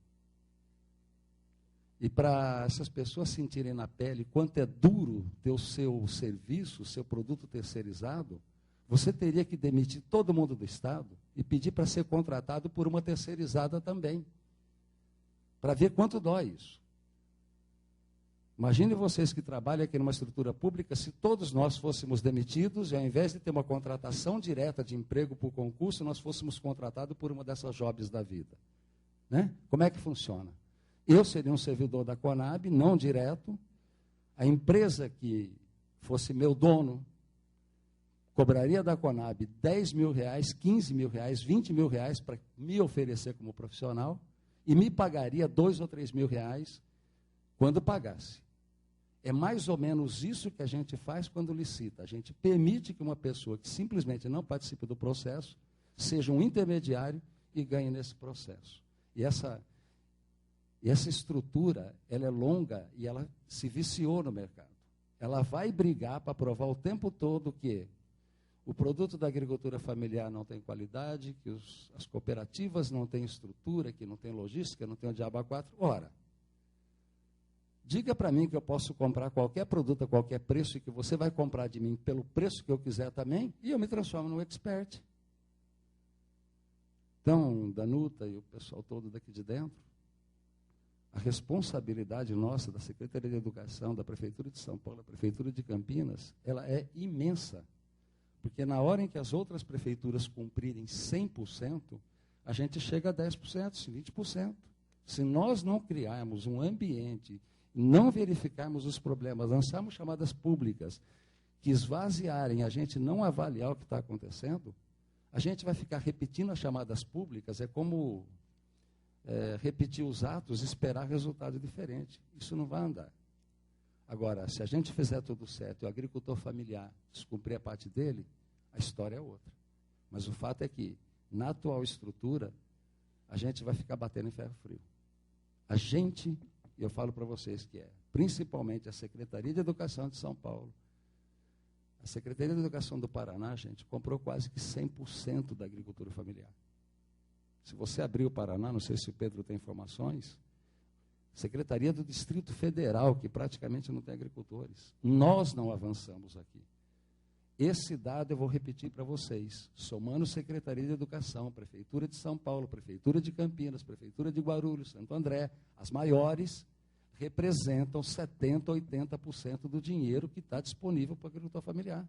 E para essas pessoas sentirem na pele quanto é duro ter o seu serviço, o seu produto terceirizado, você teria que demitir todo mundo do Estado e pedir para ser contratado por uma terceirizada também, para ver quanto dói isso. Imagine vocês que trabalham aqui numa estrutura pública, se todos nós fôssemos demitidos e ao invés de ter uma contratação direta de emprego por concurso, nós fôssemos contratados por uma dessas jobs da vida. Né? Como é que funciona? Eu seria um servidor da Conab, não direto, a empresa que fosse meu dono, cobraria da Conab 10 mil reais, 15 mil reais, 20 mil reais para me oferecer como profissional e me pagaria 2 ou 3 mil reais quando pagasse. É mais ou menos isso que a gente faz quando licita. A gente permite que uma pessoa que simplesmente não participe do processo seja um intermediário e ganhe nesse processo. E essa estrutura, ela é longa e ela se viciou no mercado. Ela vai brigar para provar o tempo todo que o produto da agricultura familiar não tem qualidade, que as cooperativas não têm estrutura, que não tem logística, não tem o diabo a quatro. Ora, diga para mim que eu posso comprar qualquer produto a qualquer preço e que você vai comprar de mim pelo preço que eu quiser também, e eu me transformo num expert. Então, Danuta e o pessoal todo daqui de dentro, a responsabilidade nossa da Secretaria de Educação, da Prefeitura de São Paulo, da Prefeitura de Campinas, ela é imensa. Porque na hora em que as outras prefeituras cumprirem 100%, a gente chega a 10%, 20%. Se nós não criarmos um ambiente, não verificarmos os problemas, lançarmos chamadas públicas que esvaziarem, a gente não avaliar o que está acontecendo, a gente vai ficar repetindo as chamadas públicas, é como repetir os atos e esperar resultado diferente. Isso não vai andar. Agora, se a gente fizer tudo certo e o agricultor familiar descumprir a parte dele, a história é outra. Mas o fato é que, na atual estrutura, a gente vai ficar batendo em ferro frio. A gente, e eu falo para vocês que principalmente a Secretaria de Educação de São Paulo, a Secretaria de Educação do Paraná, gente, comprou quase que 100% da agricultura familiar. Se você abrir o Paraná, não sei se o Pedro tem informações, Secretaria do Distrito Federal, que praticamente não tem agricultores. Nós não avançamos aqui. Esse dado eu vou repetir para vocês, somando Secretaria de Educação, Prefeitura de São Paulo, Prefeitura de Campinas, Prefeitura de Guarulhos, Santo André, as maiores, representam 70%, 80% do dinheiro que está disponível para o agricultor familiar.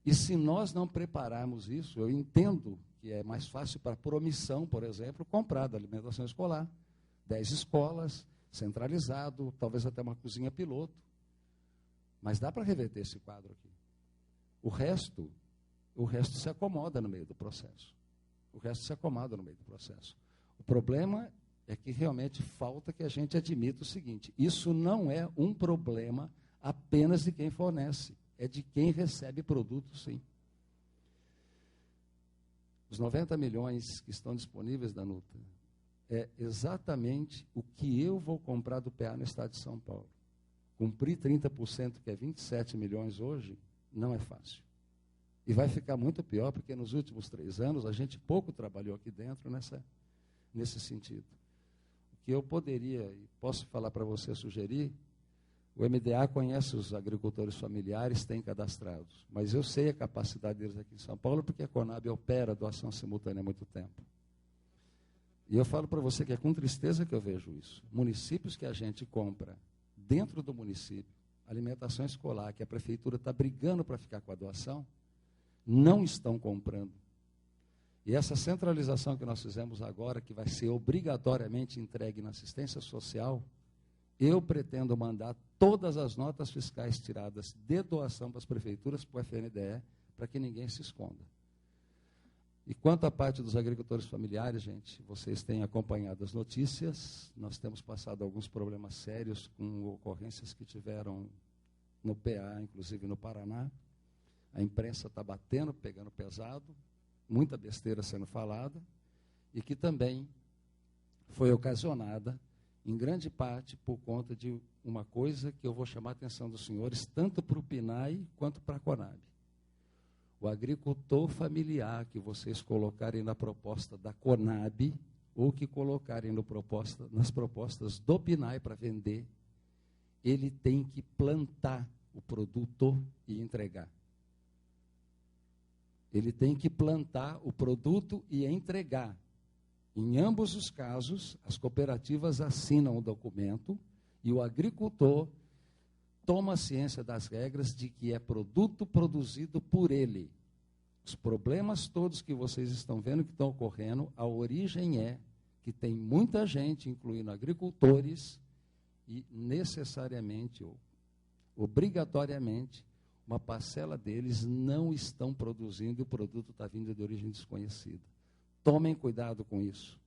E se nós não prepararmos isso, eu entendo que é mais fácil para promissão, por exemplo, comprar da alimentação escolar. 10 escolas, centralizado, talvez até uma cozinha piloto. Mas dá para reverter esse quadro aqui. O resto se acomoda no meio do processo. O resto se acomoda no meio do processo. O problema é que realmente falta que a gente admita o seguinte: isso não é um problema apenas de quem fornece, é de quem recebe produto, sim. Os 90 milhões que estão disponíveis, Danuta, é exatamente o que eu vou comprar do PA no estado de São Paulo. Cumprir 30%, que é 27 milhões hoje, não é fácil. E vai ficar muito pior, porque nos últimos 3 anos a gente pouco trabalhou aqui dentro nesse sentido. O que eu poderia, e posso falar para você, sugerir, o MDA conhece os agricultores familiares, tem cadastrados, mas eu sei a capacidade deles aqui em São Paulo, porque a Conab opera a doação simultânea há muito tempo. E eu falo para você que é com tristeza que eu vejo isso. Municípios que a gente compra dentro do município, alimentação escolar, que a prefeitura está brigando para ficar com a doação, não estão comprando. E essa centralização que nós fizemos agora, que vai ser obrigatoriamente entregue na assistência social, eu pretendo mandar todas as notas fiscais tiradas de doação para as prefeituras, para o FNDE, para que ninguém se esconda. E quanto à parte dos agricultores familiares, gente, vocês têm acompanhado as notícias, nós temos passado alguns problemas sérios com ocorrências que tiveram no PA, inclusive no Paraná. A imprensa está batendo, pegando pesado, muita besteira sendo falada, e que também foi ocasionada, em grande parte, por conta de uma coisa que eu vou chamar a atenção dos senhores, tanto para o PNAE quanto para a Conab. O agricultor familiar que vocês colocarem na proposta da Conab, ou que colocarem nas propostas do PNAE para vender, ele tem que plantar o produto e entregar. Ele tem que plantar o produto e entregar. Em ambos os casos, as cooperativas assinam o documento e o agricultor toma ciência das regras de que é produto produzido por ele. Os problemas todos que vocês estão vendo que estão ocorrendo, a origem é que tem muita gente, incluindo agricultores, e necessariamente ou obrigatoriamente, uma parcela deles não estão produzindo e o produto está vindo de origem desconhecida. Tomem cuidado com isso.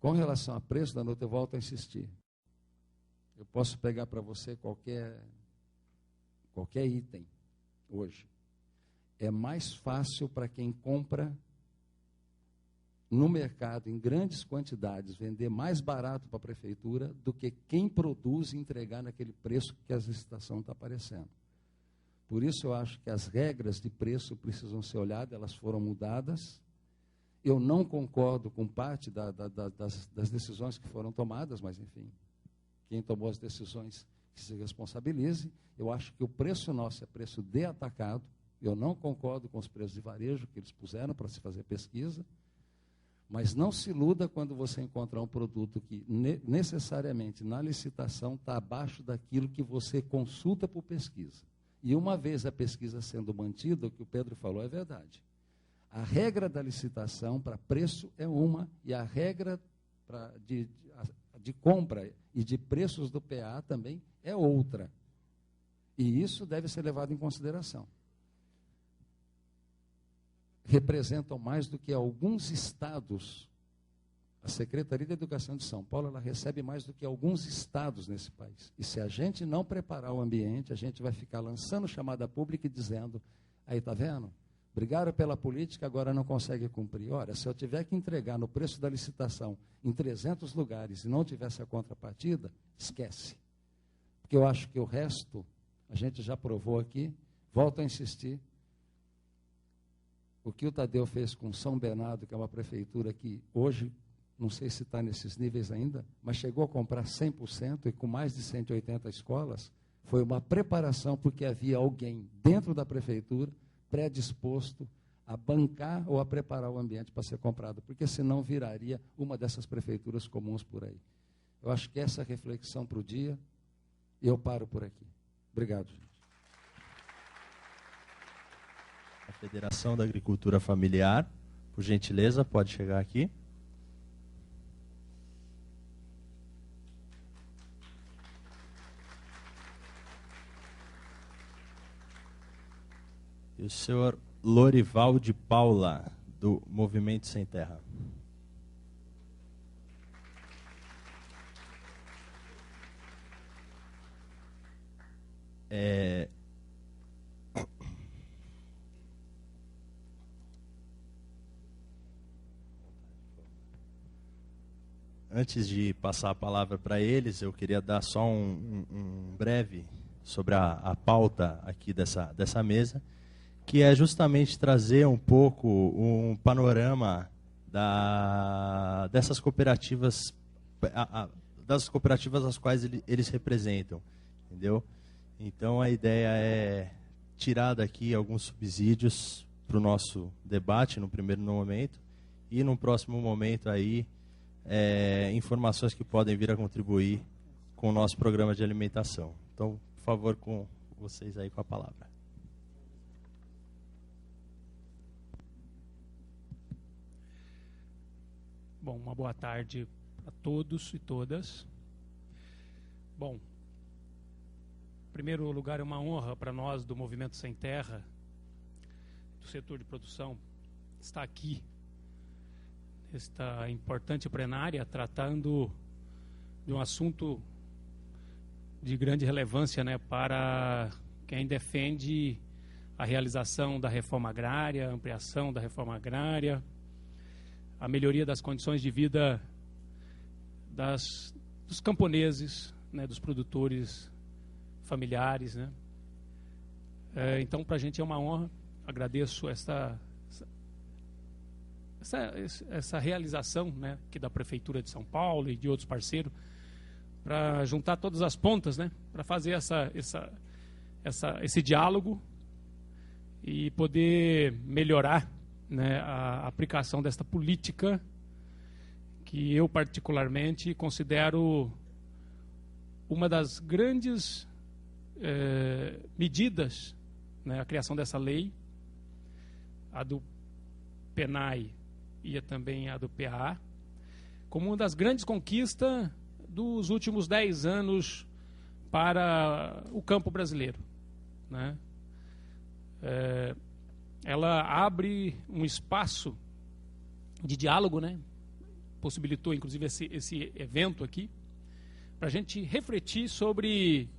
Com relação a preço, Danuta, eu volto a insistir. Eu posso pegar para você qualquer item hoje. É mais fácil para quem compra no mercado, em grandes quantidades, vender mais barato para a prefeitura do que quem produz e entregar naquele preço que a licitação está aparecendo. Por isso eu acho que as regras de preço precisam ser olhadas, elas foram mudadas. Eu não concordo com parte das decisões que foram tomadas, mas, enfim, quem tomou as decisões que se responsabilize. Eu acho que o preço nosso é preço de atacado. Eu não concordo com os preços de varejo que eles puseram para se fazer pesquisa. Mas não se iluda quando você encontrar um produto que necessariamente na licitação está abaixo daquilo que você consulta por pesquisa. E uma vez a pesquisa sendo mantida, o que o Pedro falou é verdade. A regra da licitação para preço é uma, e a regra de compra e de preços do PA também é outra. E isso deve ser levado em consideração. Representam mais do que alguns estados. A Secretaria de Educação de São Paulo, ela recebe mais do que alguns estados nesse país. E se a gente não preparar o ambiente, a gente vai ficar lançando chamada pública e dizendo, aí está vendo? Brigaram pela política, agora não consegue cumprir. Ora, se eu tiver que entregar no preço da licitação em 300 lugares e não tivesse a contrapartida, esquece. Porque eu acho que o resto, a gente já provou aqui, volto a insistir, o que o Tadeu fez com São Bernardo, que é uma prefeitura que hoje, não sei se está nesses níveis ainda, mas chegou a comprar 100% e com mais de 180 escolas, foi uma preparação porque havia alguém dentro da prefeitura predisposto a bancar ou a preparar o ambiente para ser comprado, porque senão viraria uma dessas prefeituras comuns por aí. Eu acho que essa reflexão para o dia, eu paro por aqui. Obrigado, gente. A Federação da Agricultura Familiar, por gentileza, pode chegar aqui. E o senhor Lorival de Paula, do Movimento Sem Terra. Antes de passar a palavra para eles, eu queria dar só um breve sobre a pauta aqui dessa mesa, que é justamente trazer um pouco um panorama dessas cooperativas, das cooperativas às quais eles representam, entendeu? Então a ideia é tirar daqui alguns subsídios para o nosso debate no primeiro momento, e no próximo momento aí informações que podem vir a contribuir com o nosso programa de alimentação. Então, por favor, com vocês aí com a palavra. Bom, uma boa tarde a todos e todas. Bom, em primeiro lugar, é uma honra para nós do Movimento Sem Terra, do setor de produção, estar aqui esta importante plenária tratando de um assunto de grande relevância, né, para quem defende a realização da reforma agrária, a ampliação da reforma agrária, a melhoria das condições de vida dos camponeses, né, dos produtores familiares, né. Então, para a gente é uma honra. Agradeço essa realização, né, que da Prefeitura de São Paulo e de outros parceiros, para juntar todas as pontas, né, para fazer esse diálogo e poder melhorar, né, a aplicação desta política que eu particularmente considero uma das grandes medidas, né, a criação dessa lei, a do PENAI e também a do PAA, como uma das grandes conquistas dos últimos 10 anos para o campo brasileiro, né? Ela abre um espaço de diálogo, né? Possibilitou, inclusive, esse evento aqui, para a gente refletir sobre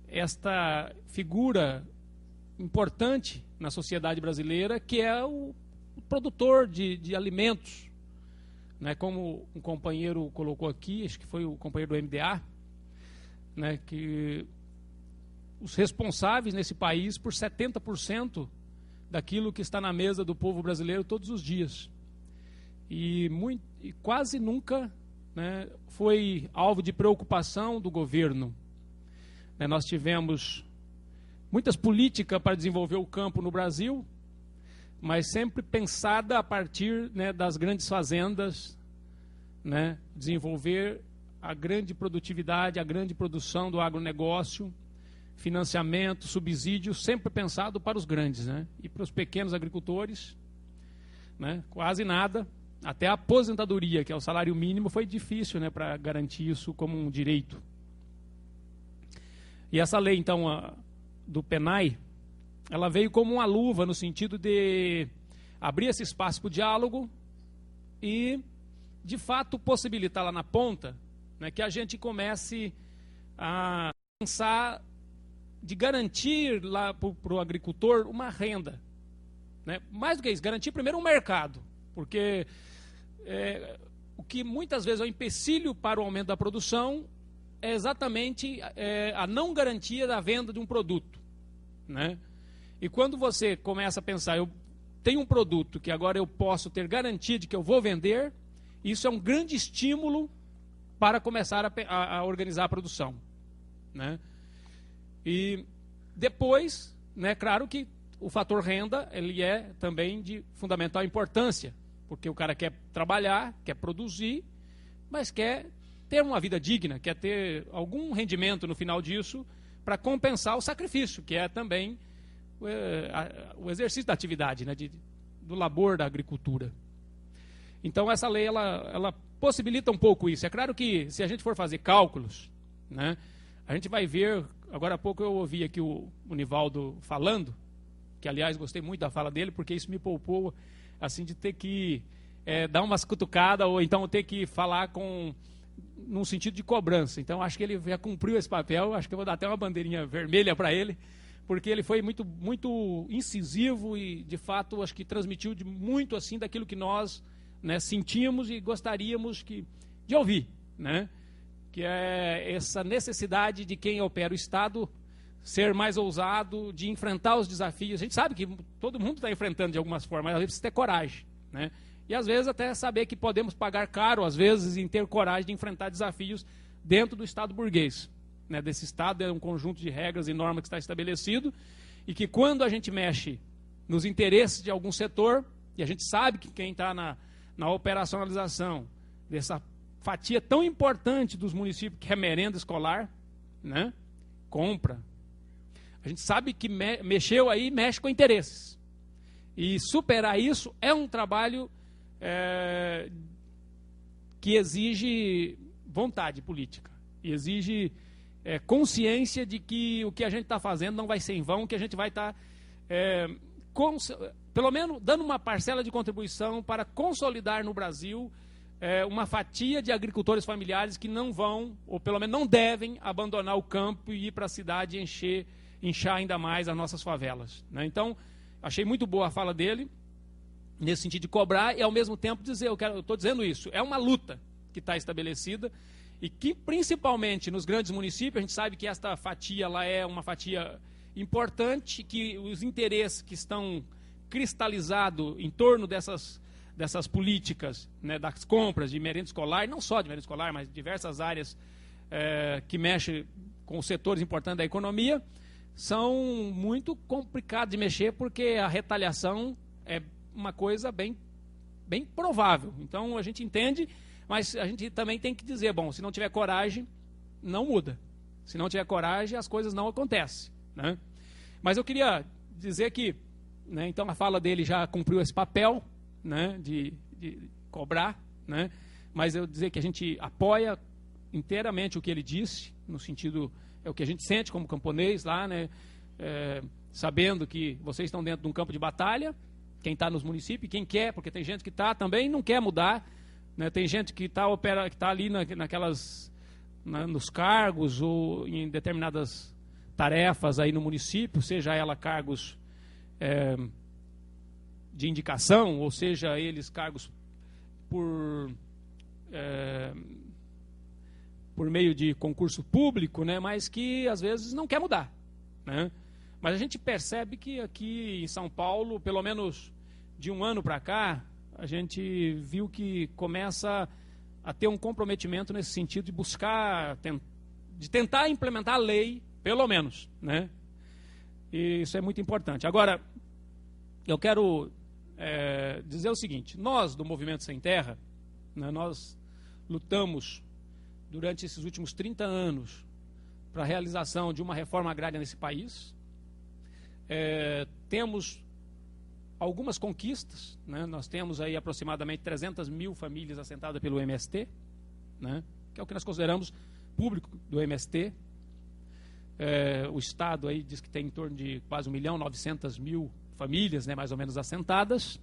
esta figura importante na sociedade brasileira, que é o produtor de alimentos, né? Como um companheiro colocou aqui, acho que foi o companheiro do MDA, né? Que os responsáveis nesse país por 70% daquilo que está na mesa do povo brasileiro todos os dias. E quase nunca, né, foi alvo de preocupação do governo. Nós tivemos muitas políticas para desenvolver o campo no Brasil, mas sempre pensada a partir, né, das grandes fazendas, né, desenvolver a grande produtividade, a grande produção do agronegócio, financiamento, subsídio, sempre pensado para os grandes, né, e para os pequenos agricultores, né, quase nada. Até a aposentadoria, que é o salário mínimo, foi difícil, né, para garantir isso como um direito. E essa lei, então, do PENAI, ela veio como uma luva no sentido de abrir esse espaço para o diálogo e, de fato, possibilitar lá na ponta, né, que a gente comece a pensar de garantir lá para o agricultor uma renda, né? Mais do que isso, garantir primeiro um mercado, porque o que muitas vezes é um empecilho para o aumento da produção é exatamente a não garantia da venda de um produto, né? E quando você começa a pensar, eu tenho um produto que agora eu posso ter garantia de que eu vou vender, isso é um grande estímulo para começar a organizar a produção, né? E depois, né, claro que o fator renda, ele é também de fundamental importância, porque o cara quer trabalhar, quer produzir, mas quer ter uma vida digna, quer ter algum rendimento no final disso para compensar o sacrifício, que é também o exercício da atividade, né, do labor da agricultura. Então essa lei ela possibilita um pouco isso. É claro que se a gente for fazer cálculos, né, a gente vai ver. Agora há pouco eu ouvi aqui o Nivaldo falando, que aliás gostei muito da fala dele, porque isso me poupou assim, de ter que dar umas cutucadas ou então ter que falar num sentido de cobrança. Então, acho que ele já cumpriu esse papel. Acho que eu vou dar até uma bandeirinha vermelha para ele, porque ele foi muito, muito incisivo e, de fato, acho que transmitiu muito assim daquilo que nós, né, sentimos e gostaríamos de ouvir, né? Que é essa necessidade de quem opera o Estado ser mais ousado, de enfrentar os desafios. A gente sabe que todo mundo está enfrentando de algumas formas, mas a gente precisa ter coragem, né? E às vezes até saber que podemos pagar caro, às vezes, em ter coragem de enfrentar desafios dentro do Estado burguês, né? Desse Estado é um conjunto de regras e normas que está estabelecido e que quando a gente mexe nos interesses de algum setor, e a gente sabe que quem está na operacionalização dessa fatia tão importante dos municípios, que é merenda escolar, né? Compra. A gente sabe que mexeu aí, mexe com interesses. E superar isso é um trabalho que exige vontade política. E exige consciência de que o que a gente está fazendo não vai ser em vão, que a gente vai estar, pelo menos, dando uma parcela de contribuição para consolidar no Brasil uma fatia de agricultores familiares que não vão, ou pelo menos não devem, abandonar o campo e ir para a cidade e inchar ainda mais as nossas favelas, né? Então, achei muito boa a fala dele, nesse sentido de cobrar e, ao mesmo tempo, dizer, eu estou dizendo isso, é uma luta que está estabelecida e que, principalmente nos grandes municípios, a gente sabe que esta fatia lá é uma fatia importante, que os interesses que estão cristalizados em torno dessas políticas, né, das compras de merenda escolar, não só de merenda escolar, mas de diversas áreas que mexem com os setores importantes da economia, são muito complicados de mexer, porque a retaliação é uma coisa bem provável. Então, a gente entende, mas a gente também tem que dizer, bom, se não tiver coragem, não muda. Se não tiver coragem, as coisas não acontecem, né? Mas eu queria dizer que, né, então a fala dele já cumpriu esse papel, né, de cobrar, né? Mas eu dizer que a gente apoia inteiramente o que ele disse, no sentido, é o que a gente sente como camponês lá, né? Sabendo que vocês estão dentro de um campo de batalha, quem está nos municípios, quem quer, porque tem gente que está também não quer mudar, né? Tem gente que está ali nos cargos ou em determinadas tarefas aí no município, seja ela cargos de indicação, ou seja eles cargos por meio de concurso público, né? Mas que às vezes não quer mudar, né? Mas a gente percebe que aqui em São Paulo, pelo menos de um ano para cá, a gente viu que começa a ter um comprometimento nesse sentido de buscar, de tentar implementar a lei, pelo menos, né? E isso é muito importante. Agora, eu quero dizer o seguinte: nós do Movimento Sem Terra, né, nós lutamos durante esses últimos 30 anos para a realização de uma reforma agrária nesse país. Temos algumas conquistas, né? Nós temos aí aproximadamente 300 mil famílias assentadas pelo MST, né? Que é o que nós consideramos público do MST. O Estado aí diz que tem em torno de quase 1.900.000 famílias, né, mais ou menos assentadas.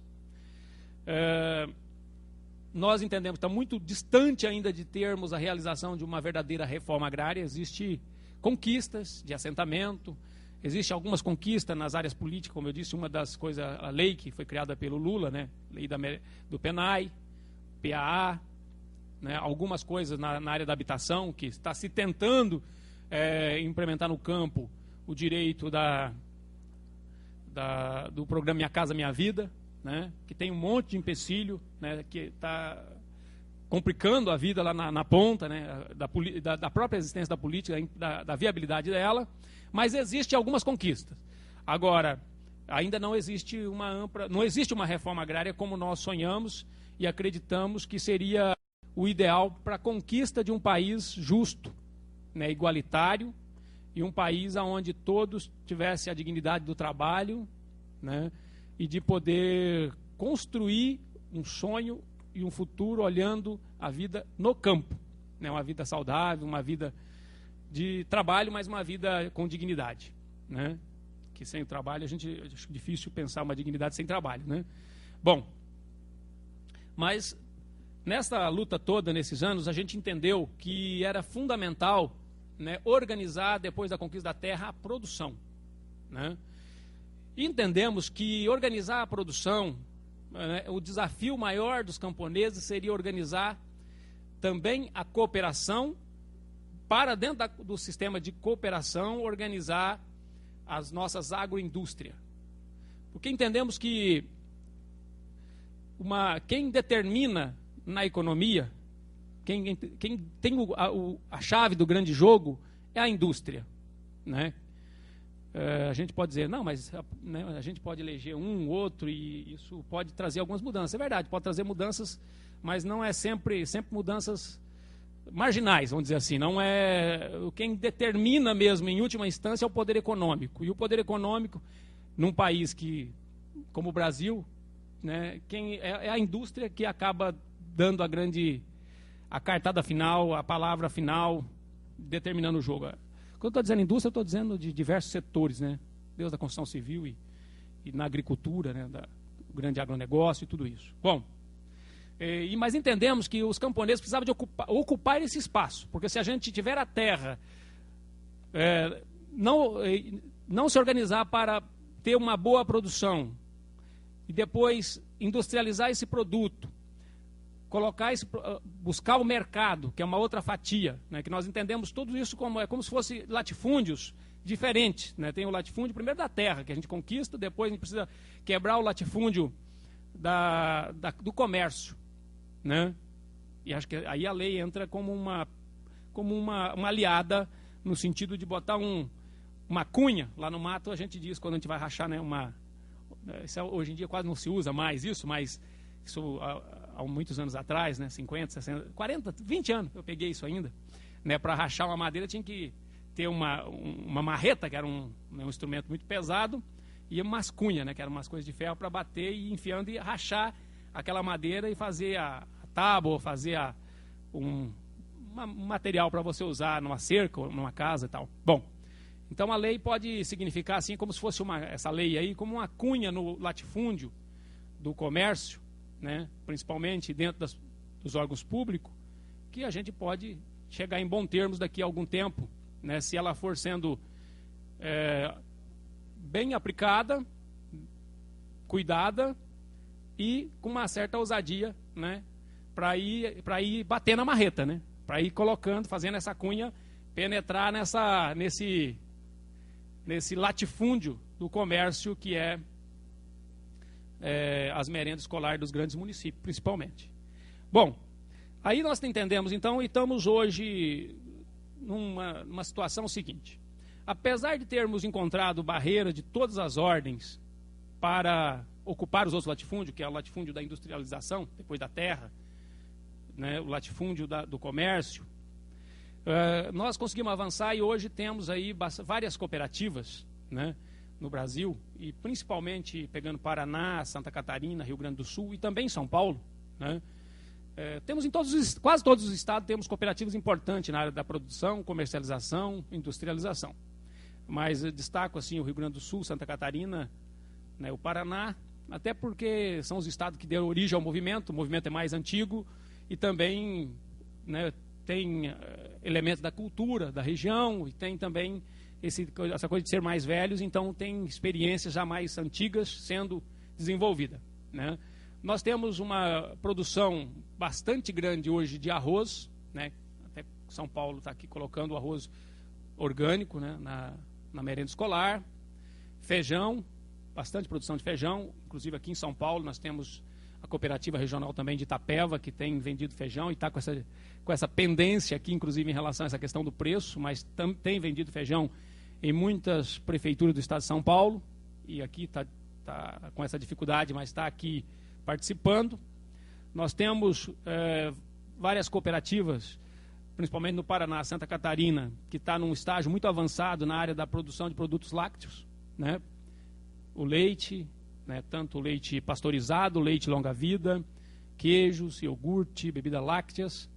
Nós entendemos que está muito distante ainda de termos a realização de uma verdadeira reforma agrária. Existem conquistas de assentamento, existem algumas conquistas nas áreas políticas, como eu disse, uma das coisas, a lei que foi criada pelo Lula, né, lei do PENAI, PAA, né, algumas coisas na área da habitação, que está se tentando implementar no campo o direito do programa Minha Casa Minha Vida, né, que tem um monte de empecilho, né, que está complicando a vida lá na ponta, né, da própria existência da política, da viabilidade dela, mas existem algumas conquistas. Agora, ainda não existe uma reforma agrária como nós sonhamos e acreditamos que seria o ideal para a conquista de um país justo, né, igualitário, e um país onde todos tivessem a dignidade do trabalho, né, e de poder construir um sonho e um futuro olhando a vida no campo, né, uma vida saudável, uma vida de trabalho, mas uma vida com dignidade, né? Que sem o trabalho acho difícil pensar uma dignidade sem trabalho, né? Bom, Mas nessa luta toda, nesses anos, a gente entendeu que era fundamental, né, organizar, depois da conquista da terra, a produção, né? E entendemos que organizar a produção, né, o desafio maior dos camponeses seria organizar também a cooperação, para dentro do sistema de cooperação, organizar as nossas agroindústrias. Porque entendemos que quem determina na economia, quem tem a chave do grande jogo é a indústria, né? A gente pode dizer, não, mas né, a gente pode eleger um, outro, e isso pode trazer algumas mudanças. É verdade, pode trazer mudanças, mas não é sempre mudanças marginais, vamos dizer assim. Não é quem determina mesmo, em última instância, é o poder econômico. E o poder econômico, num país como o Brasil, né, é a indústria que acaba dando a cartada final, a palavra final, determinando o jogo. Quando eu estou dizendo indústria, eu estou dizendo de diversos setores, né? Desde a construção civil e na agricultura, né? O grande agronegócio e tudo isso. Bom, mas entendemos que os camponeses precisavam de ocupar esse espaço, porque se a gente tiver a terra, não se organizar para ter uma boa produção e depois industrializar esse produto, buscar o mercado, que é uma outra fatia, né, que nós entendemos tudo isso como se fosse latifúndios diferentes, né? Tem o latifúndio primeiro da terra, que a gente conquista, depois a gente precisa quebrar o latifúndio do comércio, né? E acho que aí a lei entra como uma aliada, no sentido de botar uma cunha lá no mato. A gente diz, quando a gente vai rachar, né, hoje em dia quase não se usa mais isso, mas isso há muitos anos atrás, né, 50, 60, 40, 20 anos eu peguei isso ainda, né, para rachar uma madeira tinha que ter uma marreta, que era um instrumento muito pesado, e umas cunhas, né, que eram umas coisas de ferro para bater e ir enfiando e rachar aquela madeira e fazer a tábua, fazer um material para você usar numa cerca ou numa casa e tal. Bom, então a lei pode significar assim, como se fosse essa lei aí, como uma cunha no latifúndio do comércio, né, principalmente dentro dos órgãos públicos, que a gente pode chegar em bons termos daqui a algum tempo, né, se ela for sendo bem aplicada, cuidada e com uma certa ousadia, né, para ir bater na marreta, né, para ir colocando, fazendo essa cunha penetrar nesse latifúndio do comércio que é as merendas escolares dos grandes municípios, principalmente. Bom, aí nós entendemos, então, e estamos hoje numa situação seguinte. Apesar de termos encontrado barreiras de todas as ordens para ocupar os outros latifúndios, que é o latifúndio da industrialização, depois da terra, né, o latifúndio do comércio, nós conseguimos avançar e hoje temos aí várias cooperativas, né, no Brasil, e principalmente pegando Paraná, Santa Catarina, Rio Grande do Sul e também São Paulo, né? Temos quase todos os estados temos cooperativas importantes na área da produção, comercialização, industrialização. Mas eu destaco assim o Rio Grande do Sul, Santa Catarina, né, o Paraná, até porque são os estados que deram origem ao movimento. O movimento é mais antigo e também, né, tem elementos da cultura da região e tem também essa coisa de ser mais velhos, então tem experiências já mais antigas sendo desenvolvida, né? Nós temos uma produção bastante grande hoje de arroz, né? Até São Paulo está aqui colocando o arroz orgânico, né, na merenda escolar. Feijão, bastante produção de feijão, inclusive aqui em São Paulo nós temos a cooperativa regional também de Itapeva, que tem vendido feijão e está com essa pendência aqui, inclusive em relação a essa questão do preço, mas tem vendido feijão em muitas prefeituras do estado de São Paulo, e aqui está com essa dificuldade, mas está aqui participando. Nós temos várias cooperativas, principalmente no Paraná, Santa Catarina, que está num estágio muito avançado na área da produção de produtos lácteos, né? O leite, né, tanto o leite pasteurizado, leite longa-vida, queijos, iogurte, bebidas lácteas.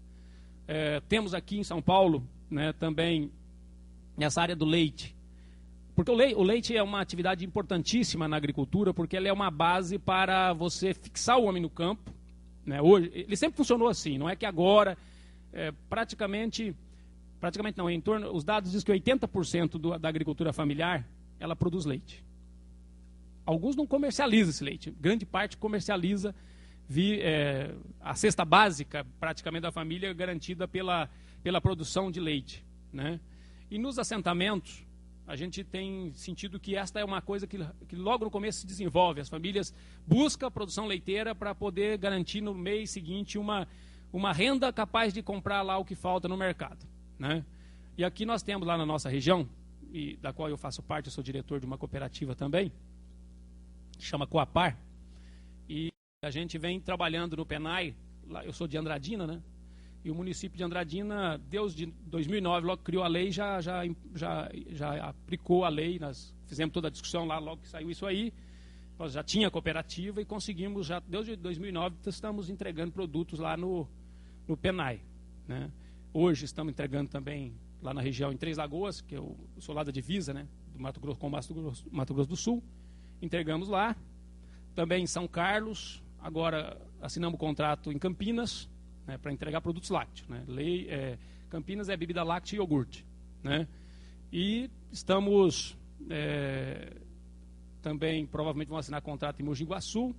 Temos aqui em São Paulo, né, também nessa área do leite, porque o leite é uma atividade importantíssima na agricultura, porque ela é uma base para você fixar o homem no campo, né? Hoje, ele sempre funcionou assim, não é que agora, praticamente não, os dados dizem que 80% da agricultura familiar, ela produz leite. Alguns não comercializam esse leite, grande parte comercializa a cesta básica, praticamente, da família garantida pela produção de leite, né? E nos assentamentos, a gente tem sentido que esta é uma coisa que logo no começo se desenvolve. As famílias buscam a produção leiteira para poder garantir no mês seguinte uma renda capaz de comprar lá o que falta no mercado, né? E aqui nós temos lá na nossa região, e da qual eu faço parte, eu sou diretor de uma cooperativa também, que chama Coapar, e a gente vem trabalhando no Penai, lá, eu sou de Andradina, né? E o município de Andradina, desde 2009, logo criou a lei, já aplicou a lei, nós fizemos toda a discussão lá, logo que saiu isso aí, nós já tinha cooperativa e conseguimos, desde 2009, estamos entregando produtos lá no Penai, né? Hoje estamos entregando também lá na região, em Três Lagoas, que eu sou lá da divisa, né? Do Mato Grosso com Mato Grosso do Sul, entregamos lá, também em São Carlos, agora assinamos contrato em Campinas, né, para entregar produtos lácteos, né? Campinas é bebida láctea e iogurte, né? E estamos também, provavelmente vamos assinar contrato em Mogi Guaçu,